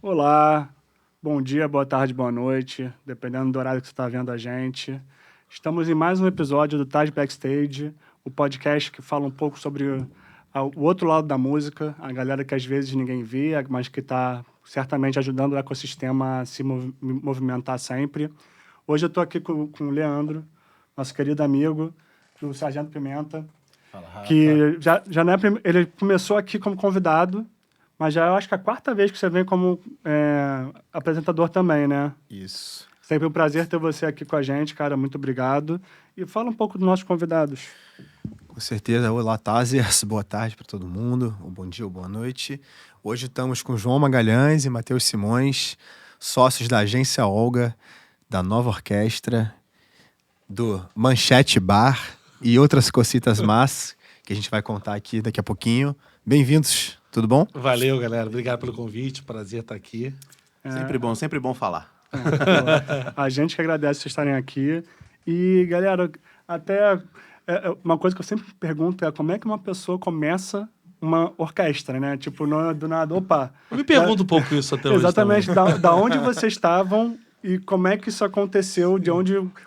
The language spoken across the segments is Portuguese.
Olá, bom dia, boa tarde, boa noite, dependendo do horário que você está vendo a gente. Estamos em mais um episódio do Taj Backstage, o podcast que fala um pouco sobre o outro lado da música, a galera que às vezes ninguém vê, mas que está certamente ajudando o ecossistema a se movimentar sempre. Hoje eu estou aqui com o Leandro, nosso querido amigo, do Sargento Pimenta, Fala, Rafa. que já não é, ele começou aqui como convidado, mas já eu acho que é a quarta vez que você vem como apresentador também, né? Isso. Sempre um prazer ter você aqui com a gente, cara. Muito obrigado. E fala um pouco dos nossos convidados. Com certeza. Olá, Tázias. Boa tarde para todo mundo. Ou bom dia ou boa noite. Hoje estamos com João Magalhães e Matheus Simões, sócios da Agência Olga, da Nova Orquestra, do Manchete Bar e outras cocitas más que a gente vai contar aqui daqui a pouquinho. Bem-vindos. Tudo bom? Valeu, galera. Obrigado pelo convite. Prazer estar aqui. Sempre bom falar. A gente que agradece vocês estarem aqui. E, galera, até uma coisa que eu sempre pergunto é como é que uma pessoa começa uma orquestra, né? Tipo, não é do nada, opa. Eu me pergunto um pouco isso até hoje. Exatamente, da onde vocês estavam e como é que isso aconteceu,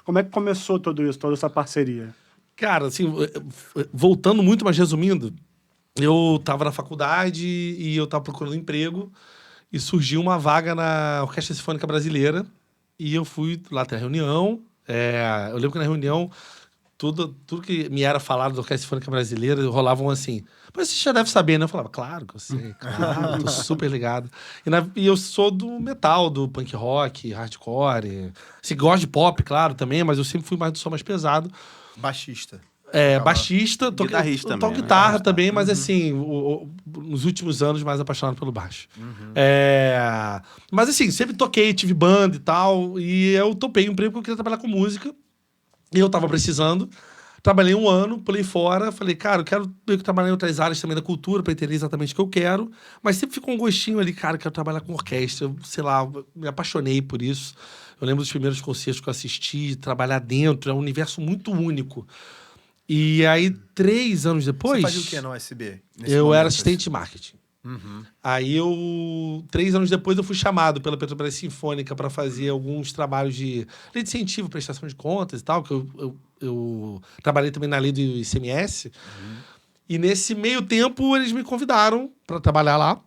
como é que começou tudo isso, toda essa parceria? Cara, assim, voltando muito, mas resumindo, eu tava na faculdade e eu tava procurando emprego e surgiu uma vaga na Orquestra Sinfônica Brasileira e eu fui lá ter a reunião. Eu lembro que na reunião tudo que me era falado da Orquestra Sinfônica Brasileira rolavam assim. Mas você já deve saber, né? Eu falava, claro que eu sei, claro, tô super ligado. E eu sou do metal, do punk rock, hardcore. Assim, gosto de pop, claro, também, mas eu sempre fui mais do som mais pesado. Baixista. Baixista, Guitarrista toco também, né? guitarra também, mas assim, nos últimos anos mais apaixonado pelo baixo. Mas assim, sempre toquei, tive banda e tal, e eu topei um emprego porque eu queria trabalhar com música, e eu tava precisando. Trabalhei um ano, pulei fora, falei, cara, eu quero meio que trabalhar em outras áreas também da cultura pra entender exatamente o que eu quero, mas sempre ficou um gostinho ali, cara, eu quero trabalhar com orquestra, sei lá, me apaixonei por isso. Eu lembro dos primeiros concertos que eu assisti, trabalhar dentro, é um universo muito único. E aí, 3 anos depois... Você fazia o que na USB? Eu era assistente de marketing. Aí 3 anos depois, eu fui chamado pela Petrobras Sinfônica para fazer alguns trabalhos de lei de incentivo, prestação de contas e tal, que eu trabalhei também na lei do ICMS. E nesse meio tempo, eles me convidaram para trabalhar lá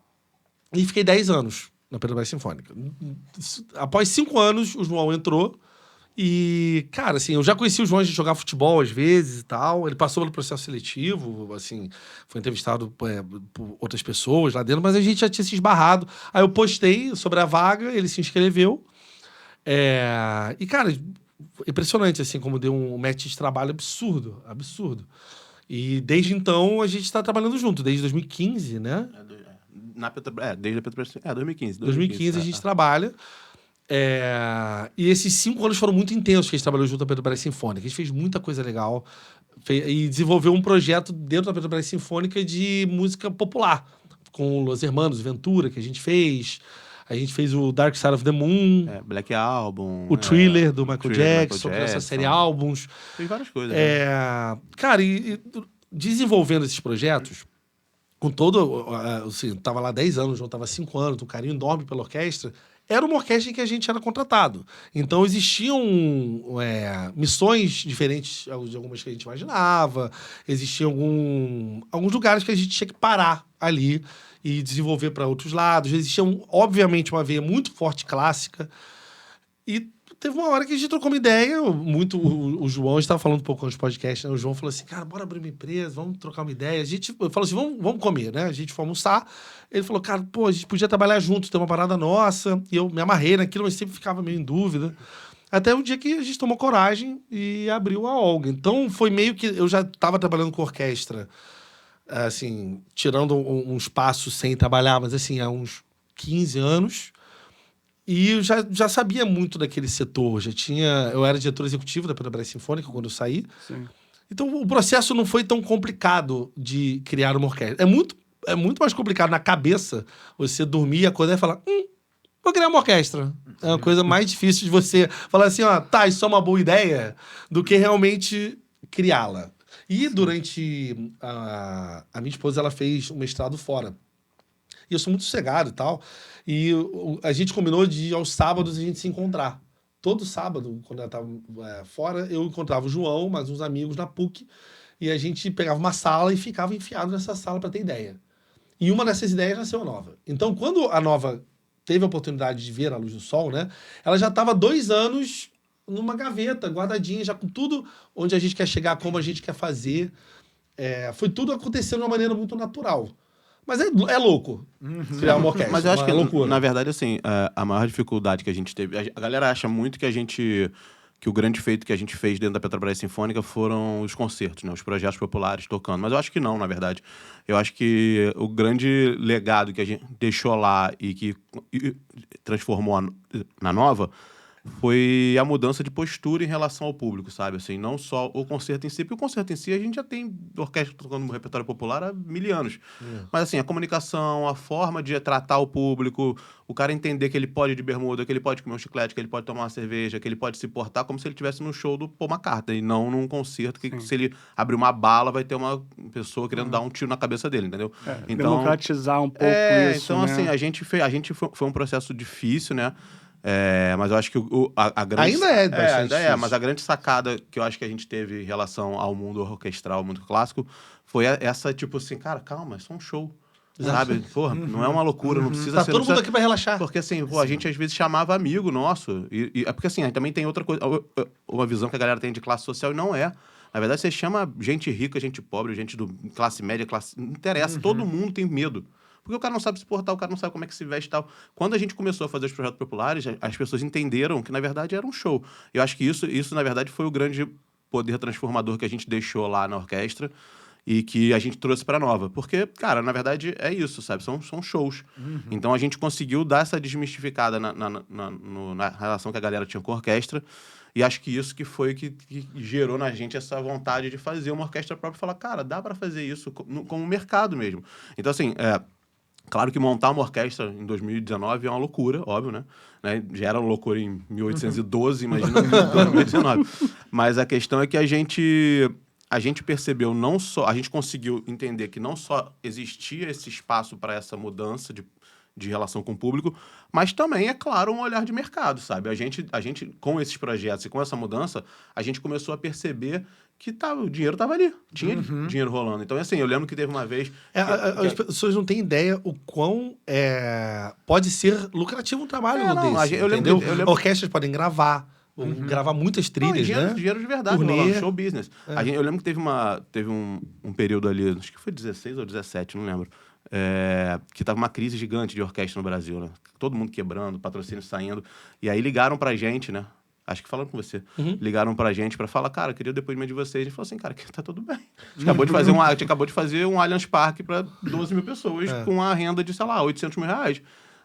e fiquei 10 anos na Petrobras Sinfônica. Após 5 anos, o João entrou. E, cara, assim, eu já conheci o João, a gente jogava futebol às vezes e tal. Ele passou pelo processo seletivo, assim, foi entrevistado por outras pessoas lá dentro, mas a gente já tinha se esbarrado. Aí eu postei sobre a vaga, ele se inscreveu. E, cara, impressionante, assim, como deu um match de trabalho absurdo, absurdo. E desde então a gente tá trabalhando junto, desde 2015, né? Desde a Petrobras. 2015. 2015 a gente trabalha. E esses 5 anos foram muito intensos que a gente trabalhou junto à Petrobras Sinfônica. A gente fez muita coisa legal e desenvolveu um projeto dentro da Petrobras Sinfônica de música popular, com Los Hermanos, Ventura, que a gente fez. A gente fez o Dark Side of the Moon, Black Album. o Thriller do Michael Thriller Jackson, essa série álbuns. Fez várias coisas. Né? Cara, e desenvolvendo esses projetos, com todo... Assim, tava lá 10 anos, João tava 5 anos, um carinho enorme pela orquestra. Era uma orquestra em que a gente era contratado. Então, existiam missões diferentes de algumas que a gente imaginava. Existiam alguns lugares que a gente tinha que parar ali e desenvolver para outros lados. Existia, obviamente, uma veia muito forte clássica. E teve uma hora que a gente trocou uma ideia. O João estava falando um pouco nos podcasts, né? O João falou assim, cara, bora abrir uma empresa, vamos trocar uma ideia. A gente falou assim, vamos comer, né? A gente foi almoçar. Ele falou, cara, pô, a gente podia trabalhar junto, ter uma parada nossa. E eu me amarrei naquilo, mas sempre ficava meio em dúvida. Até o dia que a gente tomou coragem e abriu a Olga. Então, foi meio que... Eu já estava trabalhando com orquestra, assim, tirando um espaço sem trabalhar, mas assim, há uns 15 anos... E eu já sabia muito daquele setor. Eu era diretor executivo da Petrobras Sinfônica quando eu saí. Sim. Então, o processo não foi tão complicado de criar uma orquestra. É muito mais complicado na cabeça você dormir, acordar e falar vou criar uma orquestra. É uma coisa mais difícil de você falar assim, tá, isso é uma boa ideia, do que realmente criá-la. E durante... A minha esposa, ela fez um mestrado fora. E eu sou muito sossegado e tal. E a gente combinou de, aos sábados, a gente se encontrar. Todo sábado, quando eu tava fora, eu encontrava o João, mais uns amigos na PUC, e a gente pegava uma sala e ficava enfiado nessa sala para ter ideia. E uma dessas ideias nasceu a Nova. Então, quando a Nova teve a oportunidade de ver a luz do sol, né, ela já estava 2 anos numa gaveta, guardadinha, já com tudo onde a gente quer chegar, como a gente quer fazer. Foi tudo acontecendo de uma maneira muito natural. Mas é louco criar uma orquestra. Mas eu acho que, loucura. na verdade, assim, a maior dificuldade que a gente teve... A galera acha muito que o grande feito que a gente fez dentro da Petrobras Sinfônica foram os concertos, né? Os projetos populares tocando. Mas eu acho que não, na verdade. Eu acho que o grande legado que a gente deixou lá e que transformou na Nova foi a mudança de postura em relação ao público, sabe? Assim, não só o concerto em si, porque o concerto em si a gente já tem orquestra tocando no repertório popular há 1000 anos. Mas assim, a comunicação, a forma de tratar o público, o cara entender que ele pode ir de bermuda, que ele pode comer um chiclete, que ele pode tomar uma cerveja, que ele pode se portar como se ele estivesse num show do Paul McCartney, e não num concerto que se ele abrir uma bala vai ter uma pessoa querendo dar um tiro na cabeça dele, entendeu? Então, democratizar um pouco isso, então né? assim, a gente foi um processo difícil, né? Mas eu acho que a grande... Ainda é bastante ainda difícil. mas a grande sacada que eu acho que a gente teve em relação ao mundo orquestral, ao mundo clássico, foi essa, tipo assim, cara, calma, é só um show, sabe? Porra, não é uma loucura, não precisa Tá ser... todo não mundo precisa- aqui pra relaxar. Porque assim, a gente às vezes chamava amigo nosso, e é porque assim, também tem outra coisa, uma visão que a galera tem de classe social e não é. Na verdade, você chama gente rica, gente pobre, gente do classe média, não interessa, todo mundo tem medo. Porque o cara não sabe se portar, o cara não sabe como é que se veste e tal. Quando a gente começou a fazer os projetos populares, as pessoas entenderam que, na verdade, era um show. Eu acho que isso, na verdade, foi o grande poder transformador que a gente deixou lá na orquestra e que a gente trouxe para Nova. Porque, cara, na verdade, é isso, sabe? São shows. Então, a gente conseguiu dar essa desmistificada na relação que a galera tinha com a orquestra. E acho que isso que foi que gerou na gente essa vontade de fazer uma orquestra própria e falar, cara, dá para fazer isso como mercado mesmo. Então, assim, claro que montar uma orquestra em 2019 é uma loucura, óbvio, né? Já era uma loucura em 1812, imagina em 2019. Mas a questão é que a gente percebeu não só... A gente conseguiu entender que não só existia esse espaço para essa mudança de relação com o público, mas também, é claro, um olhar de mercado, sabe? A gente, com esses projetos e com essa mudança, a gente começou a perceber que o dinheiro estava ali, tinha dinheiro rolando. Então, assim, eu lembro que teve uma vez... As pessoas não têm ideia o quão pode ser lucrativo um trabalho desse, eu lembro entendeu? eu lembro- Orquestras podem gravar, gravar muitas trilhas, né? Dinheiro de verdade, Turnê. rolando, show business. Eu lembro que teve um período ali, acho que foi 16 ou 17, não lembro, que tava uma crise gigante de orquestra no Brasil, né? Todo mundo quebrando, patrocínio saindo. E aí ligaram pra gente, né? Acho que falando com você. Ligaram pra gente pra falar, cara, queria o depoimento de vocês. A gente falou assim, cara, tá tudo bem. A gente acabou de fazer um Allianz Parque pra 12 mil pessoas com a renda de, sei lá, 800 mil reais.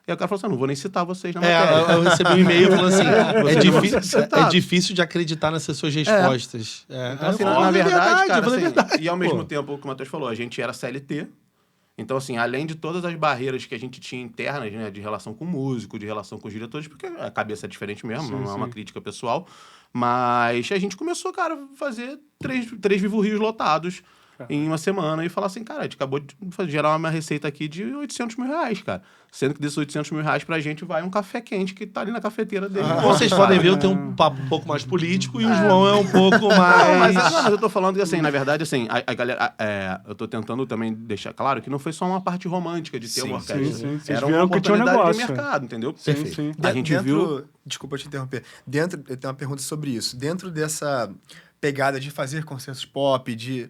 E aí o cara falou assim, não vou nem citar vocês na matéria. Eu recebi um e-mail falando assim, citado. é difícil de acreditar nessas suas respostas. Então, assim, Eu falei, na verdade, cara, eu falei, assim, verdade, e ao pô. mesmo tempo, o que o Matheus falou, a gente era CLT. Então, assim, além de todas as barreiras que a gente tinha internas, né, de relação com o músico, de relação com os diretores, porque a cabeça é diferente mesmo, não é uma crítica pessoal, mas a gente começou, cara, a fazer três Vivo Rios lotados em uma semana e falar assim, cara, a gente acabou de gerar uma receita aqui de 800 mil reais, cara. Sendo que desses 800 mil reais pra gente vai um café quente que tá ali na cafeteira dele. Como vocês podem ver, eu tenho um papo um pouco mais político e o João é um pouco mais... Mas eu tô falando que, assim, na verdade, assim, a galera... eu tô tentando também deixar claro que não foi só uma parte romântica de ter uma orquestra. sim. Vocês Era uma viram que tinha um oportunidade de negócio. mercado, entendeu? Sim. A gente viu... Desculpa te interromper. Eu tenho uma pergunta sobre isso. Dentro dessa pegada de fazer concertos pop, de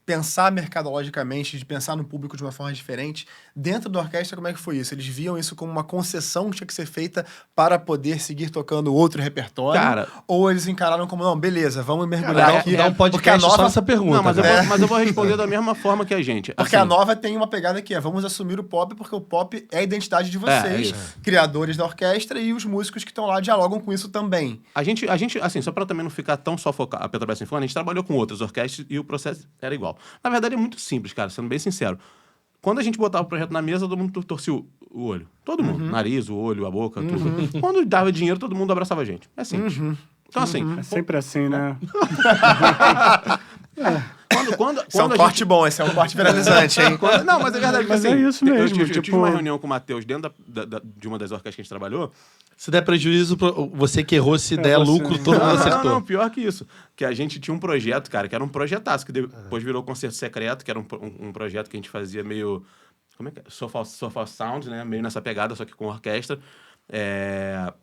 pensar mercadologicamente, de pensar no público de uma forma diferente, dentro da orquestra, como é que foi isso? Eles viam isso como uma concessão que tinha que ser feita para poder seguir tocando outro repertório? Cara, ou eles encararam como, não, beleza, vamos mergulhar aqui. Dá um podcast porque a só nova, essa pergunta. Não, mas cara. eu vou responder da mesma forma que a gente. Porque assim, a nova tem uma pegada que vamos assumir o pop, porque o pop é a identidade de é vocês, isso. criadores da orquestra, e os músicos que estão lá dialogam com isso também. A gente, assim, só para também não ficar tão só focado, a Petrobras Sinfônica, a gente trabalhou com outras orquestras e o processo era igual. Na verdade, é muito simples, cara, sendo bem sincero. Quando a gente botava o projeto na mesa, todo mundo torcia o olho. Todo mundo. Nariz, o olho, a boca, tudo. Quando dava dinheiro, todo mundo abraçava a gente. É simples. Então, assim... É sempre assim, né? Esse é um corte bom, esse é um corte viralizante, hein? Não, mas é verdade. Mas assim, é isso mesmo, Eu tive tipo- uma reunião com o Matheus dentro de uma das orquestras que a gente trabalhou. Se der prejuízo, você que errou, se der você. lucro, todo mundo acertou. Não, pior que isso. Que a gente tinha um projeto, cara, que era um projetaço, que depois virou Concerto Secreto, que era um projeto que a gente fazia meio... Como é que é? Sofa Sound, né? Meio nessa pegada, só que com orquestra.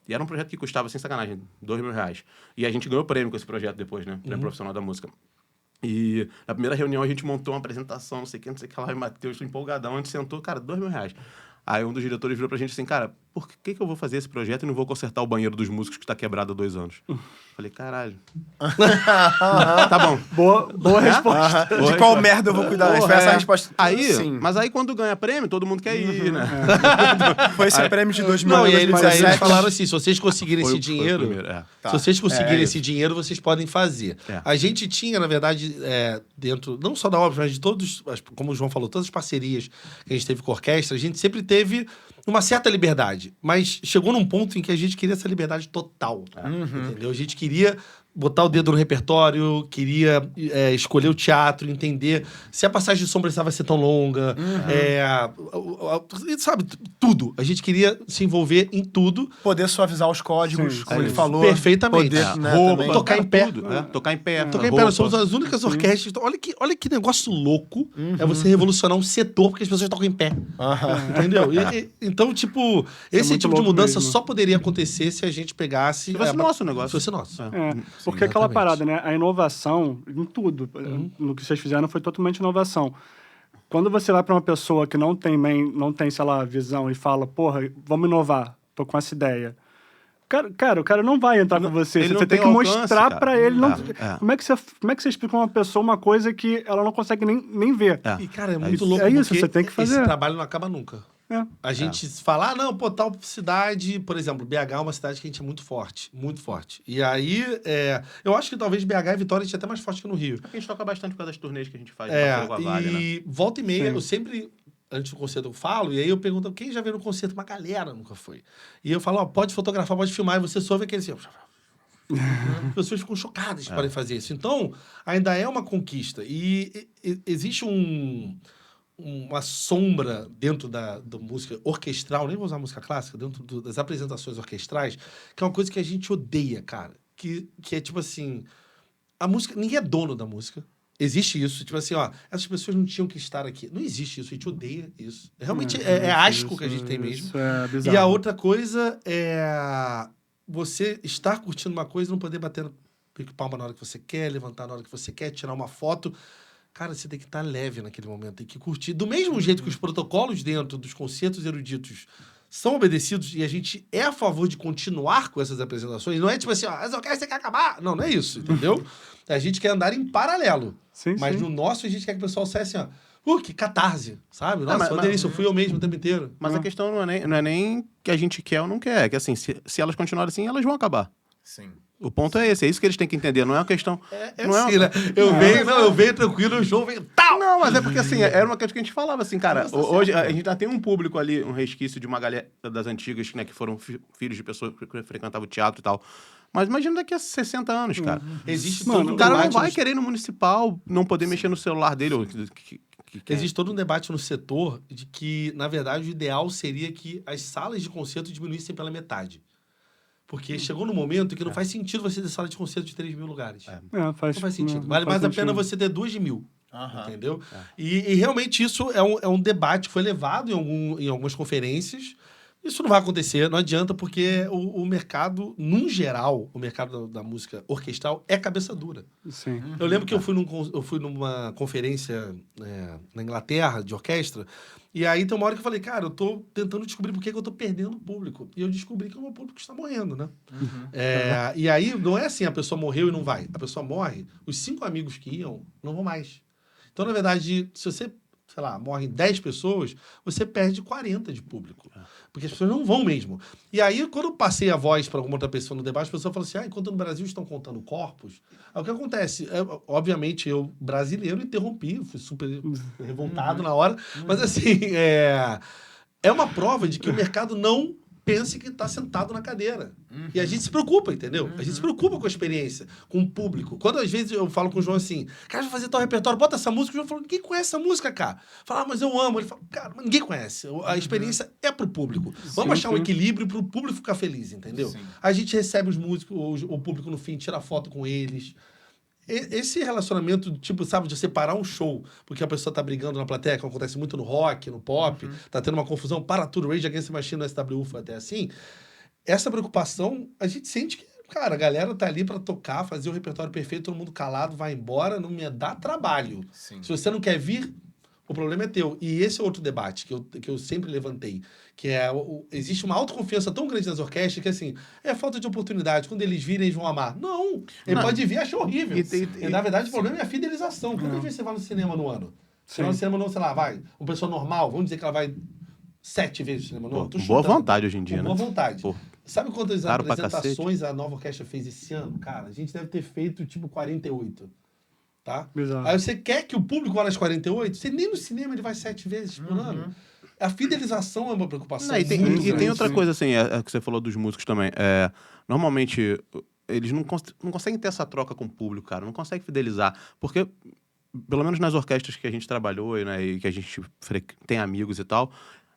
E era um projeto que custava, sem sacanagem, R$2.000. E a gente ganhou prêmio com esse projeto depois, né? Prêmio profissional da música. E na primeira reunião a gente montou uma apresentação, não sei o que lá, e o Matheus empolgadão, a gente sentou, cara, R$2.000. Aí um dos diretores virou pra gente assim, cara, por que eu vou fazer esse projeto e não vou consertar o banheiro dos músicos que tá quebrado há 2 anos? Falei, caralho. Tá bom. Boa resposta. De qual merda eu vou cuidar? Foi essa a resposta. Aí, Sim. mas aí quando ganha prêmio, todo mundo quer ir, né? Foi esse prêmio de 2000 Não, e aí eles 2017. falaram assim, se vocês conseguirem Foi esse o dinheiro... primeiro, Se vocês conseguirem É esse dinheiro, vocês podem fazer. É. A gente tinha, na verdade, dentro, não só da obra, mas de todos, como o João falou, todas as parcerias que a gente teve com a orquestra, a gente sempre teve uma certa liberdade. Mas chegou num ponto em que a gente queria essa liberdade total. Entendeu? A gente queria botar o dedo no repertório, queria escolher o teatro, entender se a passagem de som precisava ser tão longa, sabe, tudo. A gente queria se envolver em tudo. Poder suavizar os códigos, Sim, como ele sim. falou. Perfeitamente. Poder, né, Roupa, também. tocar em pé. Tudo, tocar em pé. Tocar em pé, roupa. nós somos as únicas orquestras. Então, olha que negócio louco é você revolucionar um setor porque as pessoas tocam em pé. Entendeu? Então, tipo, esse muito tipo de louco mudança mesmo. só poderia acontecer se a gente pegasse. Se fosse nosso negócio. Se fosse nosso. Porque aquela exatamente. parada, né? A inovação em tudo, no que vocês fizeram foi totalmente inovação. Quando você vai para uma pessoa que não tem, sei lá, visão e fala, porra, vamos inovar, tô com essa ideia. Cara, o cara não vai entrar com você. ele não Você tem tem que alcance, mostrar cara. para ele. Não... É. Como é que você explica a uma pessoa uma coisa que ela não consegue nem ver? É. E, cara, é muito isso. louco. É isso, porque você tem que fazer. Esse trabalho não acaba nunca. É. A gente fala, não, pô, tal cidade, por exemplo, BH é uma cidade que a gente é muito forte, muito forte. E aí, eu acho que talvez BH e Vitória a gente é até mais forte que no Rio. A gente toca bastante por causa das turnês que a gente faz. parceiro com a Vale, né? E volta e meia, Sim. eu sempre, antes do concerto, eu falo, e aí eu pergunto, quem já veio no concerto? Uma galera nunca foi. E eu falo, ó, pode fotografar, pode filmar, e você soube aquele assim... As pessoas ficam chocadas que podem fazer isso. Então, ainda é uma conquista. E existe uma sombra dentro da música orquestral, nem vou usar música clássica, dentro das apresentações orquestrais, que é uma coisa que a gente odeia, cara. Que é tipo assim, a música, ninguém é dono da música. Existe isso, tipo assim, ó, essas pessoas não tinham que estar aqui. Não existe isso, a gente odeia isso. Realmente é asco que a gente tem mesmo. Isso é bizarro. E a outra coisa é você estar curtindo uma coisa e não poder bater no pique palma na hora que você quer, levantar na hora que você quer, tirar uma foto. Cara, você tem que estar leve naquele momento, tem que curtir. Do mesmo jeito que os protocolos dentro dos concertos eruditos são obedecidos e a gente é a favor de continuar com essas apresentações, não é tipo assim, ó, as orquestras têm que acabar. Não é isso, entendeu? A gente quer andar em paralelo. Sim, Mas sim. no nosso, a gente quer que o pessoal saia assim, ó, que catarse, sabe? Nossa, mas- uma delícia, eu fui eu mesmo o tempo inteiro. Mas a questão não é nem que a gente quer ou não quer. É que assim, se elas continuarem assim, elas vão acabar. Sim. O ponto é esse. É isso que eles têm que entender. Não é uma questão... não assim, uma... né? Eu venho tranquilo, o João vem tal. Não, mas é porque assim, era uma coisa que a gente falava assim, cara, hoje a gente ainda tem um público ali, um resquício de uma galera das antigas, né, que foram filhos de pessoas que frequentavam o teatro e tal. Mas imagina daqui a 60 anos, cara. Existe Mano, todo um O cara não debate vai no- querer ir no municipal, não poder mexer no celular dele. Ou Existe todo um debate no setor de que, na verdade, o ideal seria que as salas de concerto diminuíssem pela metade. Porque chegou no momento que não faz sentido você ter sala de concerto de 3 mil lugares. Não faz sentido. não Vale faz mais a pena sentido. você ter 2 de 1.000. Entendeu? E realmente isso é um debate que foi levado em algumas conferências. Isso não vai acontecer, não adianta, porque o mercado, num geral, o mercado da música orquestral é cabeça dura. Sim. Eu lembro que eu fui numa conferência na Inglaterra, de orquestra, e aí tem uma hora que eu falei, cara, eu tô tentando descobrir por que eu tô perdendo o público. E eu descobri que o meu público está morrendo, né? E aí, não é assim, a pessoa morreu e não vai. A pessoa morre, os 5 amigos que iam não vão mais. Então, na verdade, se você, sei lá, morrem 10 pessoas, você perde 40 de público. Porque as pessoas não vão mesmo. E aí, quando eu passei a voz para alguma outra pessoa no debate, a pessoa falou assim, enquanto no Brasil estão contando corpos, aí o que acontece? Obviamente, eu, brasileiro, interrompi, fui super revoltado na hora, mas assim, é uma prova de que o mercado não pense que tá sentado na cadeira. E a gente se preocupa, entendeu? A gente se preocupa com a experiência, com o público. Quando às vezes eu falo com o João assim, cara, vai fazer tal repertório, bota essa música. O João falou, ninguém conhece essa música, cara. Fala, mas eu amo. Ele fala, cara, mas ninguém conhece. A experiência é pro público. Vamos achar um equilíbrio pro público ficar feliz, entendeu? Sim. A gente recebe os músicos, o público no fim, tira foto com eles. Esse relacionamento, tipo, sabe, de separar um show, porque a pessoa tá brigando na plateia, que acontece muito no rock, no pop, tá tendo uma confusão, para tudo, Rage Against the Machine no SWU foi até assim. Essa preocupação, a gente sente que, cara, a galera tá ali pra tocar, fazer o repertório perfeito, todo mundo calado, vai embora, não me dá trabalho. Sim. Se você não quer vir, o problema é teu. E esse é outro debate que eu sempre levantei, que é, existe uma autoconfiança tão grande nas orquestras que, assim, é falta de oportunidade. Quando eles virem, eles vão amar. Não! Ele pode vir e achar horrível. E, na verdade, o problema é a fidelização. Quantas vezes você vai no cinema no ano? Você vai no cinema, sei lá, vai. Uma pessoa normal, vamos dizer que ela vai 7 vezes no cinema no ano. Boa vontade hoje em dia, né? Boa vontade. Pô. Sabe quantas apresentações a nova orquestra fez esse ano? Cara, a gente deve ter feito, tipo, 48. Tá? Exato. Aí você quer que o público vá nas 48? Você nem no cinema ele vai 7 vezes por ano. A fidelização é uma preocupação. Não, e tem outra coisa, assim, que você falou dos músicos também. Normalmente, eles não conseguem ter essa troca com o público, cara. Não conseguem fidelizar. Porque, pelo menos nas orquestras que a gente trabalhou, né, e que a gente tem amigos e tal,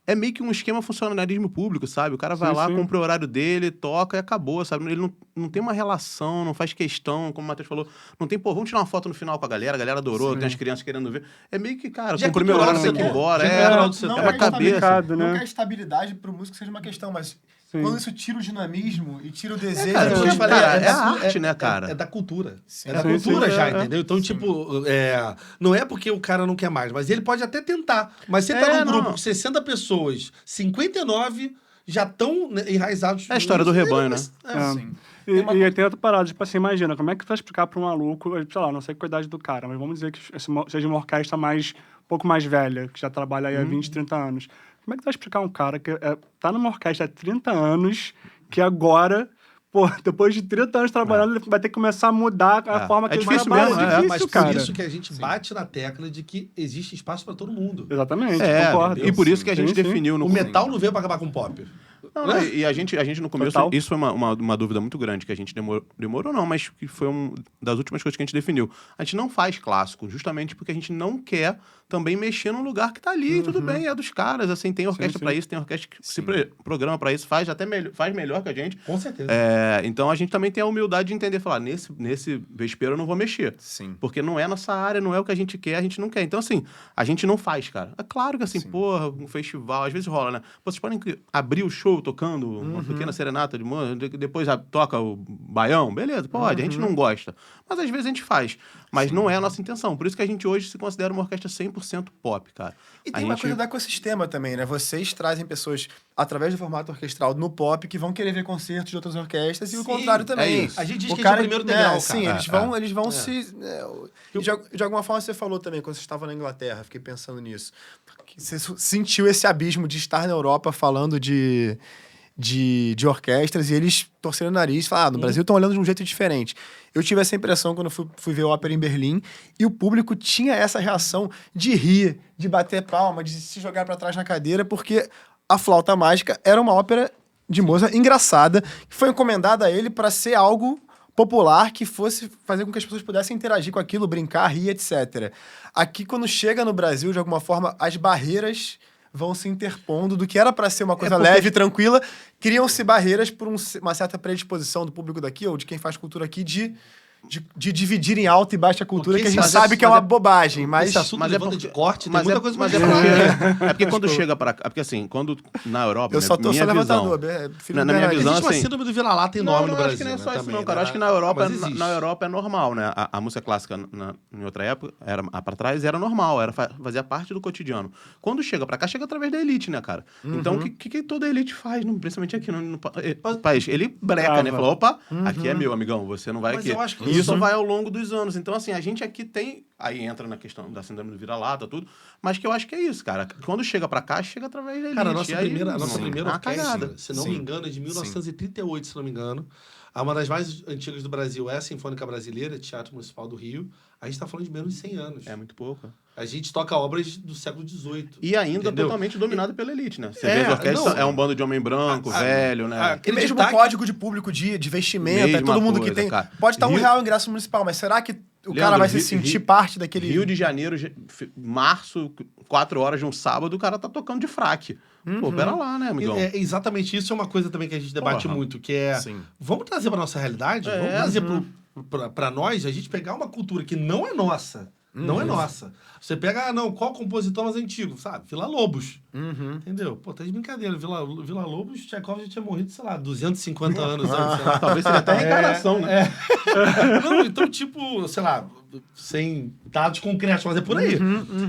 é meio que um esquema funcionalismo público, sabe? O cara vai lá, cumpre o horário dele, toca e acabou, sabe? Ele não tem uma relação, não faz questão, como o Matheus falou. Não tem, vamos tirar uma foto no final com a galera adorou, tem as crianças querendo ver. É meio que, cara, cumprir meu horário, você tem que ir embora. É uma cabeça. Não que a estabilidade pro músico seja uma questão, mas quando isso tira o dinamismo e tira o desejo... Cara, é a arte, né, cara? É da cultura. Sim. É da cultura já, entendeu? Então, tipo, não é porque o cara não quer mais, mas ele pode até tentar. Mas você tá num grupo com 60 pessoas, 59 já estão enraizados... É a história do rebanho, né? E tem outra parada, tipo assim, imagina, como é que tu vai explicar pra um maluco, sei lá, não sei qual a idade do cara, mas vamos dizer que seja uma orquestra um pouco mais velha, que já trabalha aí há 20, 30 anos. Como é que tu vai explicar um cara que tá numa orquestra há 30 anos, que agora, pô, depois de 30 anos trabalhando, ele vai ter que começar a mudar a forma que ele difícil trabalha? mesmo, É difícil, mas cara. por isso que a gente bate na tecla de que existe espaço pra todo mundo. Exatamente, concordo. E por isso que a gente definiu no O metal não veio pra acabar com o pop. Não, e a gente no começo, Total. isso foi uma dúvida muito grande, que a gente demorou não, mas que foi uma das últimas coisas que a gente definiu. A gente não faz clássico, justamente porque a gente não quer também mexer num lugar que tá ali, e tudo bem, é dos caras, assim, tem orquestra pra isso, tem orquestra que se programa pra isso, faz melhor que a gente. Com certeza. Então a gente também tem a humildade de entender, falar, nesse vespeiro eu não vou mexer. Sim. Porque não é nossa área, não é o que a gente quer, a gente não quer. Então, assim, a gente não faz, cara. É claro que, assim, porra, um festival, às vezes rola, né? Vocês podem abrir o show tocando uma pequena serenata de música, depois toca o baião, beleza, pode, a gente não gosta. Mas às vezes a gente faz. Mas não é a nossa intenção. Por isso que a gente hoje se considera uma orquestra 100% pop, cara. E tem uma coisa do ecossistema também, né? Vocês trazem pessoas, através do formato orquestral no pop, que vão querer ver concertos de outras orquestras e o contrário também. A gente diz o que cara, é o primeiro degrau, cara. Sim, eles vão se... De alguma forma você falou também, quando você estava na Inglaterra, fiquei pensando nisso. Você sentiu esse abismo de estar na Europa falando de orquestras e eles torcendo o nariz e falaram, no Brasil estão olhando de um jeito diferente. Eu tive essa impressão quando fui ver ópera em Berlim e o público tinha essa reação de rir, de bater palma, de se jogar para trás na cadeira, porque A Flauta Mágica era uma ópera de Mozart engraçada, que foi encomendada a ele para ser algo popular, que fosse fazer com que as pessoas pudessem interagir com aquilo, brincar, rir, etc. Aqui, quando chega no Brasil, de alguma forma, as barreiras vão se interpondo do que era para ser uma coisa leve e tranquila, criam-se barreiras por uma certa predisposição do público daqui, ou de quem faz cultura aqui, de dividir em alta e baixa cultura, que a gente sabe que é uma bobagem, mas... Esse assunto levanta de corte, tem mas muita coisa mais é porque quando chega pra cá... Porque assim, quando na Europa... Eu só tô minha levantador, na minha visão, existe uma assim... síndrome do vira-lata enorme no Brasil. Acho que não é só isso também, não, cara. né? Acho que na Europa é normal, né? A música clássica, em outra época, pra trás, era normal, fazia parte do cotidiano. Quando chega pra cá, chega através da elite, né, cara? Então, o que toda elite faz, principalmente aqui no país? Ele breca, né? Falou, opa, aqui é meu, amigão, você não vai aqui. E isso vai ao longo dos anos. Então, assim, a gente aqui tem... Aí entra na questão da síndrome do vira-lata, tudo. Mas que eu acho que é isso, cara. Quando chega pra cá, chega através da elite. Cara, a nossa primeira orquestra, se não me engano, é de 1938, se não me engano. Uma das mais antigas do Brasil é a Sinfônica Brasileira, Teatro Municipal do Rio. A gente tá falando de menos de 100 anos. É muito pouco. A gente toca obras do século XVIII. E ainda entendeu? totalmente dominado pela elite, né? Você É, vê as orquestras, não, é um bando de homem branco, velho, né? E mesmo o código de público de vestimenta, Mesma todo mundo que coisa, tem. cara. Pode estar Rio- R$1 o ingresso municipal, mas será que o cara Leandro, vai se Rio- sentir Rio- parte daquele. Rio de Janeiro, março, 4 horas de um sábado, o cara tá tocando de fraque. Pô, pera lá, né, amigão? É, exatamente isso é uma coisa também que a gente debate Porra. muito, que é... Sim. Vamos trazer pra nossa realidade? É, Vamos trazer pra nós, a gente pegar uma cultura que não é nossa. Não é nossa. Você pega, qual compositor mais antigo? Sabe? Villa-Lobos. Entendeu? Pô, tá de brincadeira. Villa-Lobos, Tchaikovsky já tinha morrido, sei lá, 250 anos antes. Sei lá. Talvez seria até a reencarnação, né? Não, então, tipo, sei lá, sem dados concretos, mas é por aí.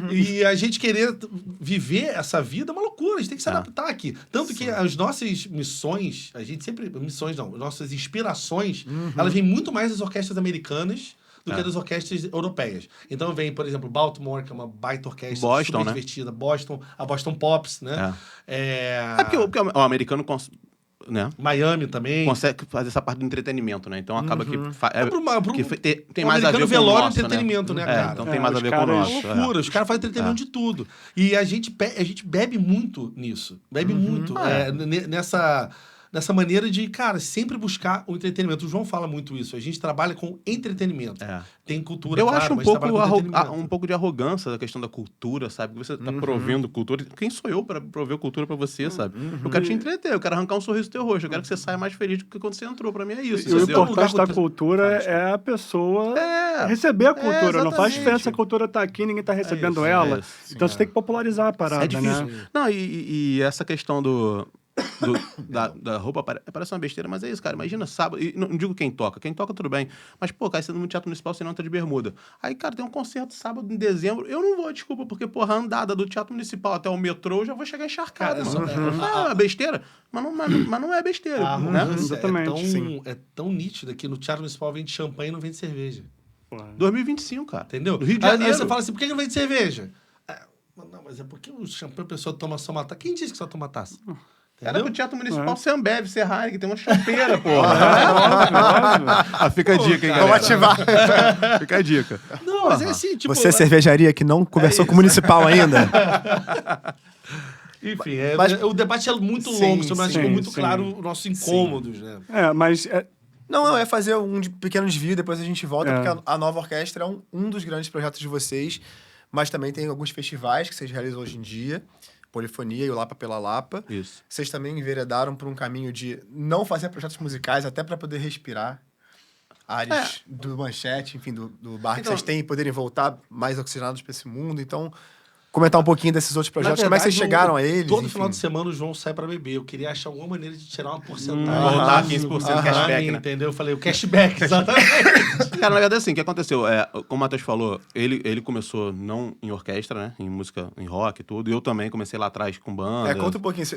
E a gente querer viver essa vida é uma loucura, a gente tem que se adaptar aqui. Tanto que as nossas missões, a gente sempre... Missões não, as nossas inspirações, elas vêm muito mais das orquestras americanas do que das orquestras europeias. Então vem, por exemplo, Baltimore, que é uma baita orquestra, Boston, super né? divertida, Boston, a Boston Pops, né? É porque o americano né? Miami também. Consegue fazer essa parte do entretenimento, né? Então acaba que, tem um mais a ver americano com o velório nosso, entretenimento, né, cara? Então tem mais a os ver com o caras- nosso. Loucura, os caras fazem entretenimento de tudo. E a gente bebe muito nisso. Bebe muito. Nessa maneira de, cara, sempre buscar o entretenimento. O João fala muito isso. A gente trabalha com entretenimento. Tem cultura, Eu claro, acho mas trabalha com entretenimento. um pouco de arrogância da questão da cultura, sabe? Você tá provendo cultura. Quem sou eu para prover cultura pra você, sabe? Eu quero te entreter, eu quero arrancar um sorriso do teu rosto, eu quero que você saia mais feliz do que quando você entrou. Pra mim é isso, E o entendeu? importante lugar da com- cultura é a pessoa receber a cultura. Não faz exatamente. diferença se a cultura tá aqui, ninguém tá recebendo isso, ela. isso. Então você tem que popularizar a parada, É difícil. né? Não, e essa questão da roupa parece uma besteira, mas é isso, cara. Imagina sábado, e não digo quem toca tudo bem, mas, pô, cara, você no Teatro Municipal, você não tá de bermuda. Aí, cara, tem um concerto sábado em dezembro, eu não vou, desculpa, porque, porra, a andada do Teatro Municipal até o metrô, eu já vou chegar encharcado. Cara, É besteira, mas não é besteira, A né? arrogância Exatamente, é tão nítida que no Teatro Municipal vende champanhe e não vende cerveja. Porra. 2025, cara. Entendeu? No Rio de Aí Janeiro. você fala assim, por que não vende cerveja? Não, mas é porque o champanhe a pessoa toma só uma taça. Quem disse que só toma taça? Era Entendeu? pro Teatro Municipal ser Ambev, ser Heineken, tem uma champeira, Óbvio, porra. Fica a dica, hein, galera. Vamos ativar. Fica a dica. Não, mas é assim, tipo... Você é cervejaria que não conversou com o municipal ainda? Enfim, Mas- o debate é muito Sim, longo, mas sim, ficou muito sim. claro os nossos incômodos, né? Mas Não, é fazer um pequeno desvio, depois a gente volta, É. porque a nova orquestra é um dos grandes projetos de vocês, mas também tem alguns festivais que vocês realizam hoje em dia, Polifonia e o Lapa pela Lapa. Isso. Vocês também enveredaram por um caminho de não fazer projetos musicais, até para poder respirar áreas do Manchete, enfim, do bar que Então- vocês têm e poderem voltar mais oxigenados para esse mundo. Então, comentar um pouquinho desses outros projetos, Na como é que vocês verdade, chegaram a eles? Todo enfim. final de semana o João sai pra beber. Eu queria achar alguma maneira de tirar uma porcentagem. Voltar 15% Aham, cashback, né? entendeu? Eu falei, o cashback, exatamente. Cara, na verdade, assim, o que aconteceu? Como o Matheus falou, ele começou não em orquestra, né? Em música, em rock e tudo. E eu também comecei lá atrás com banda. Conta um pouquinho.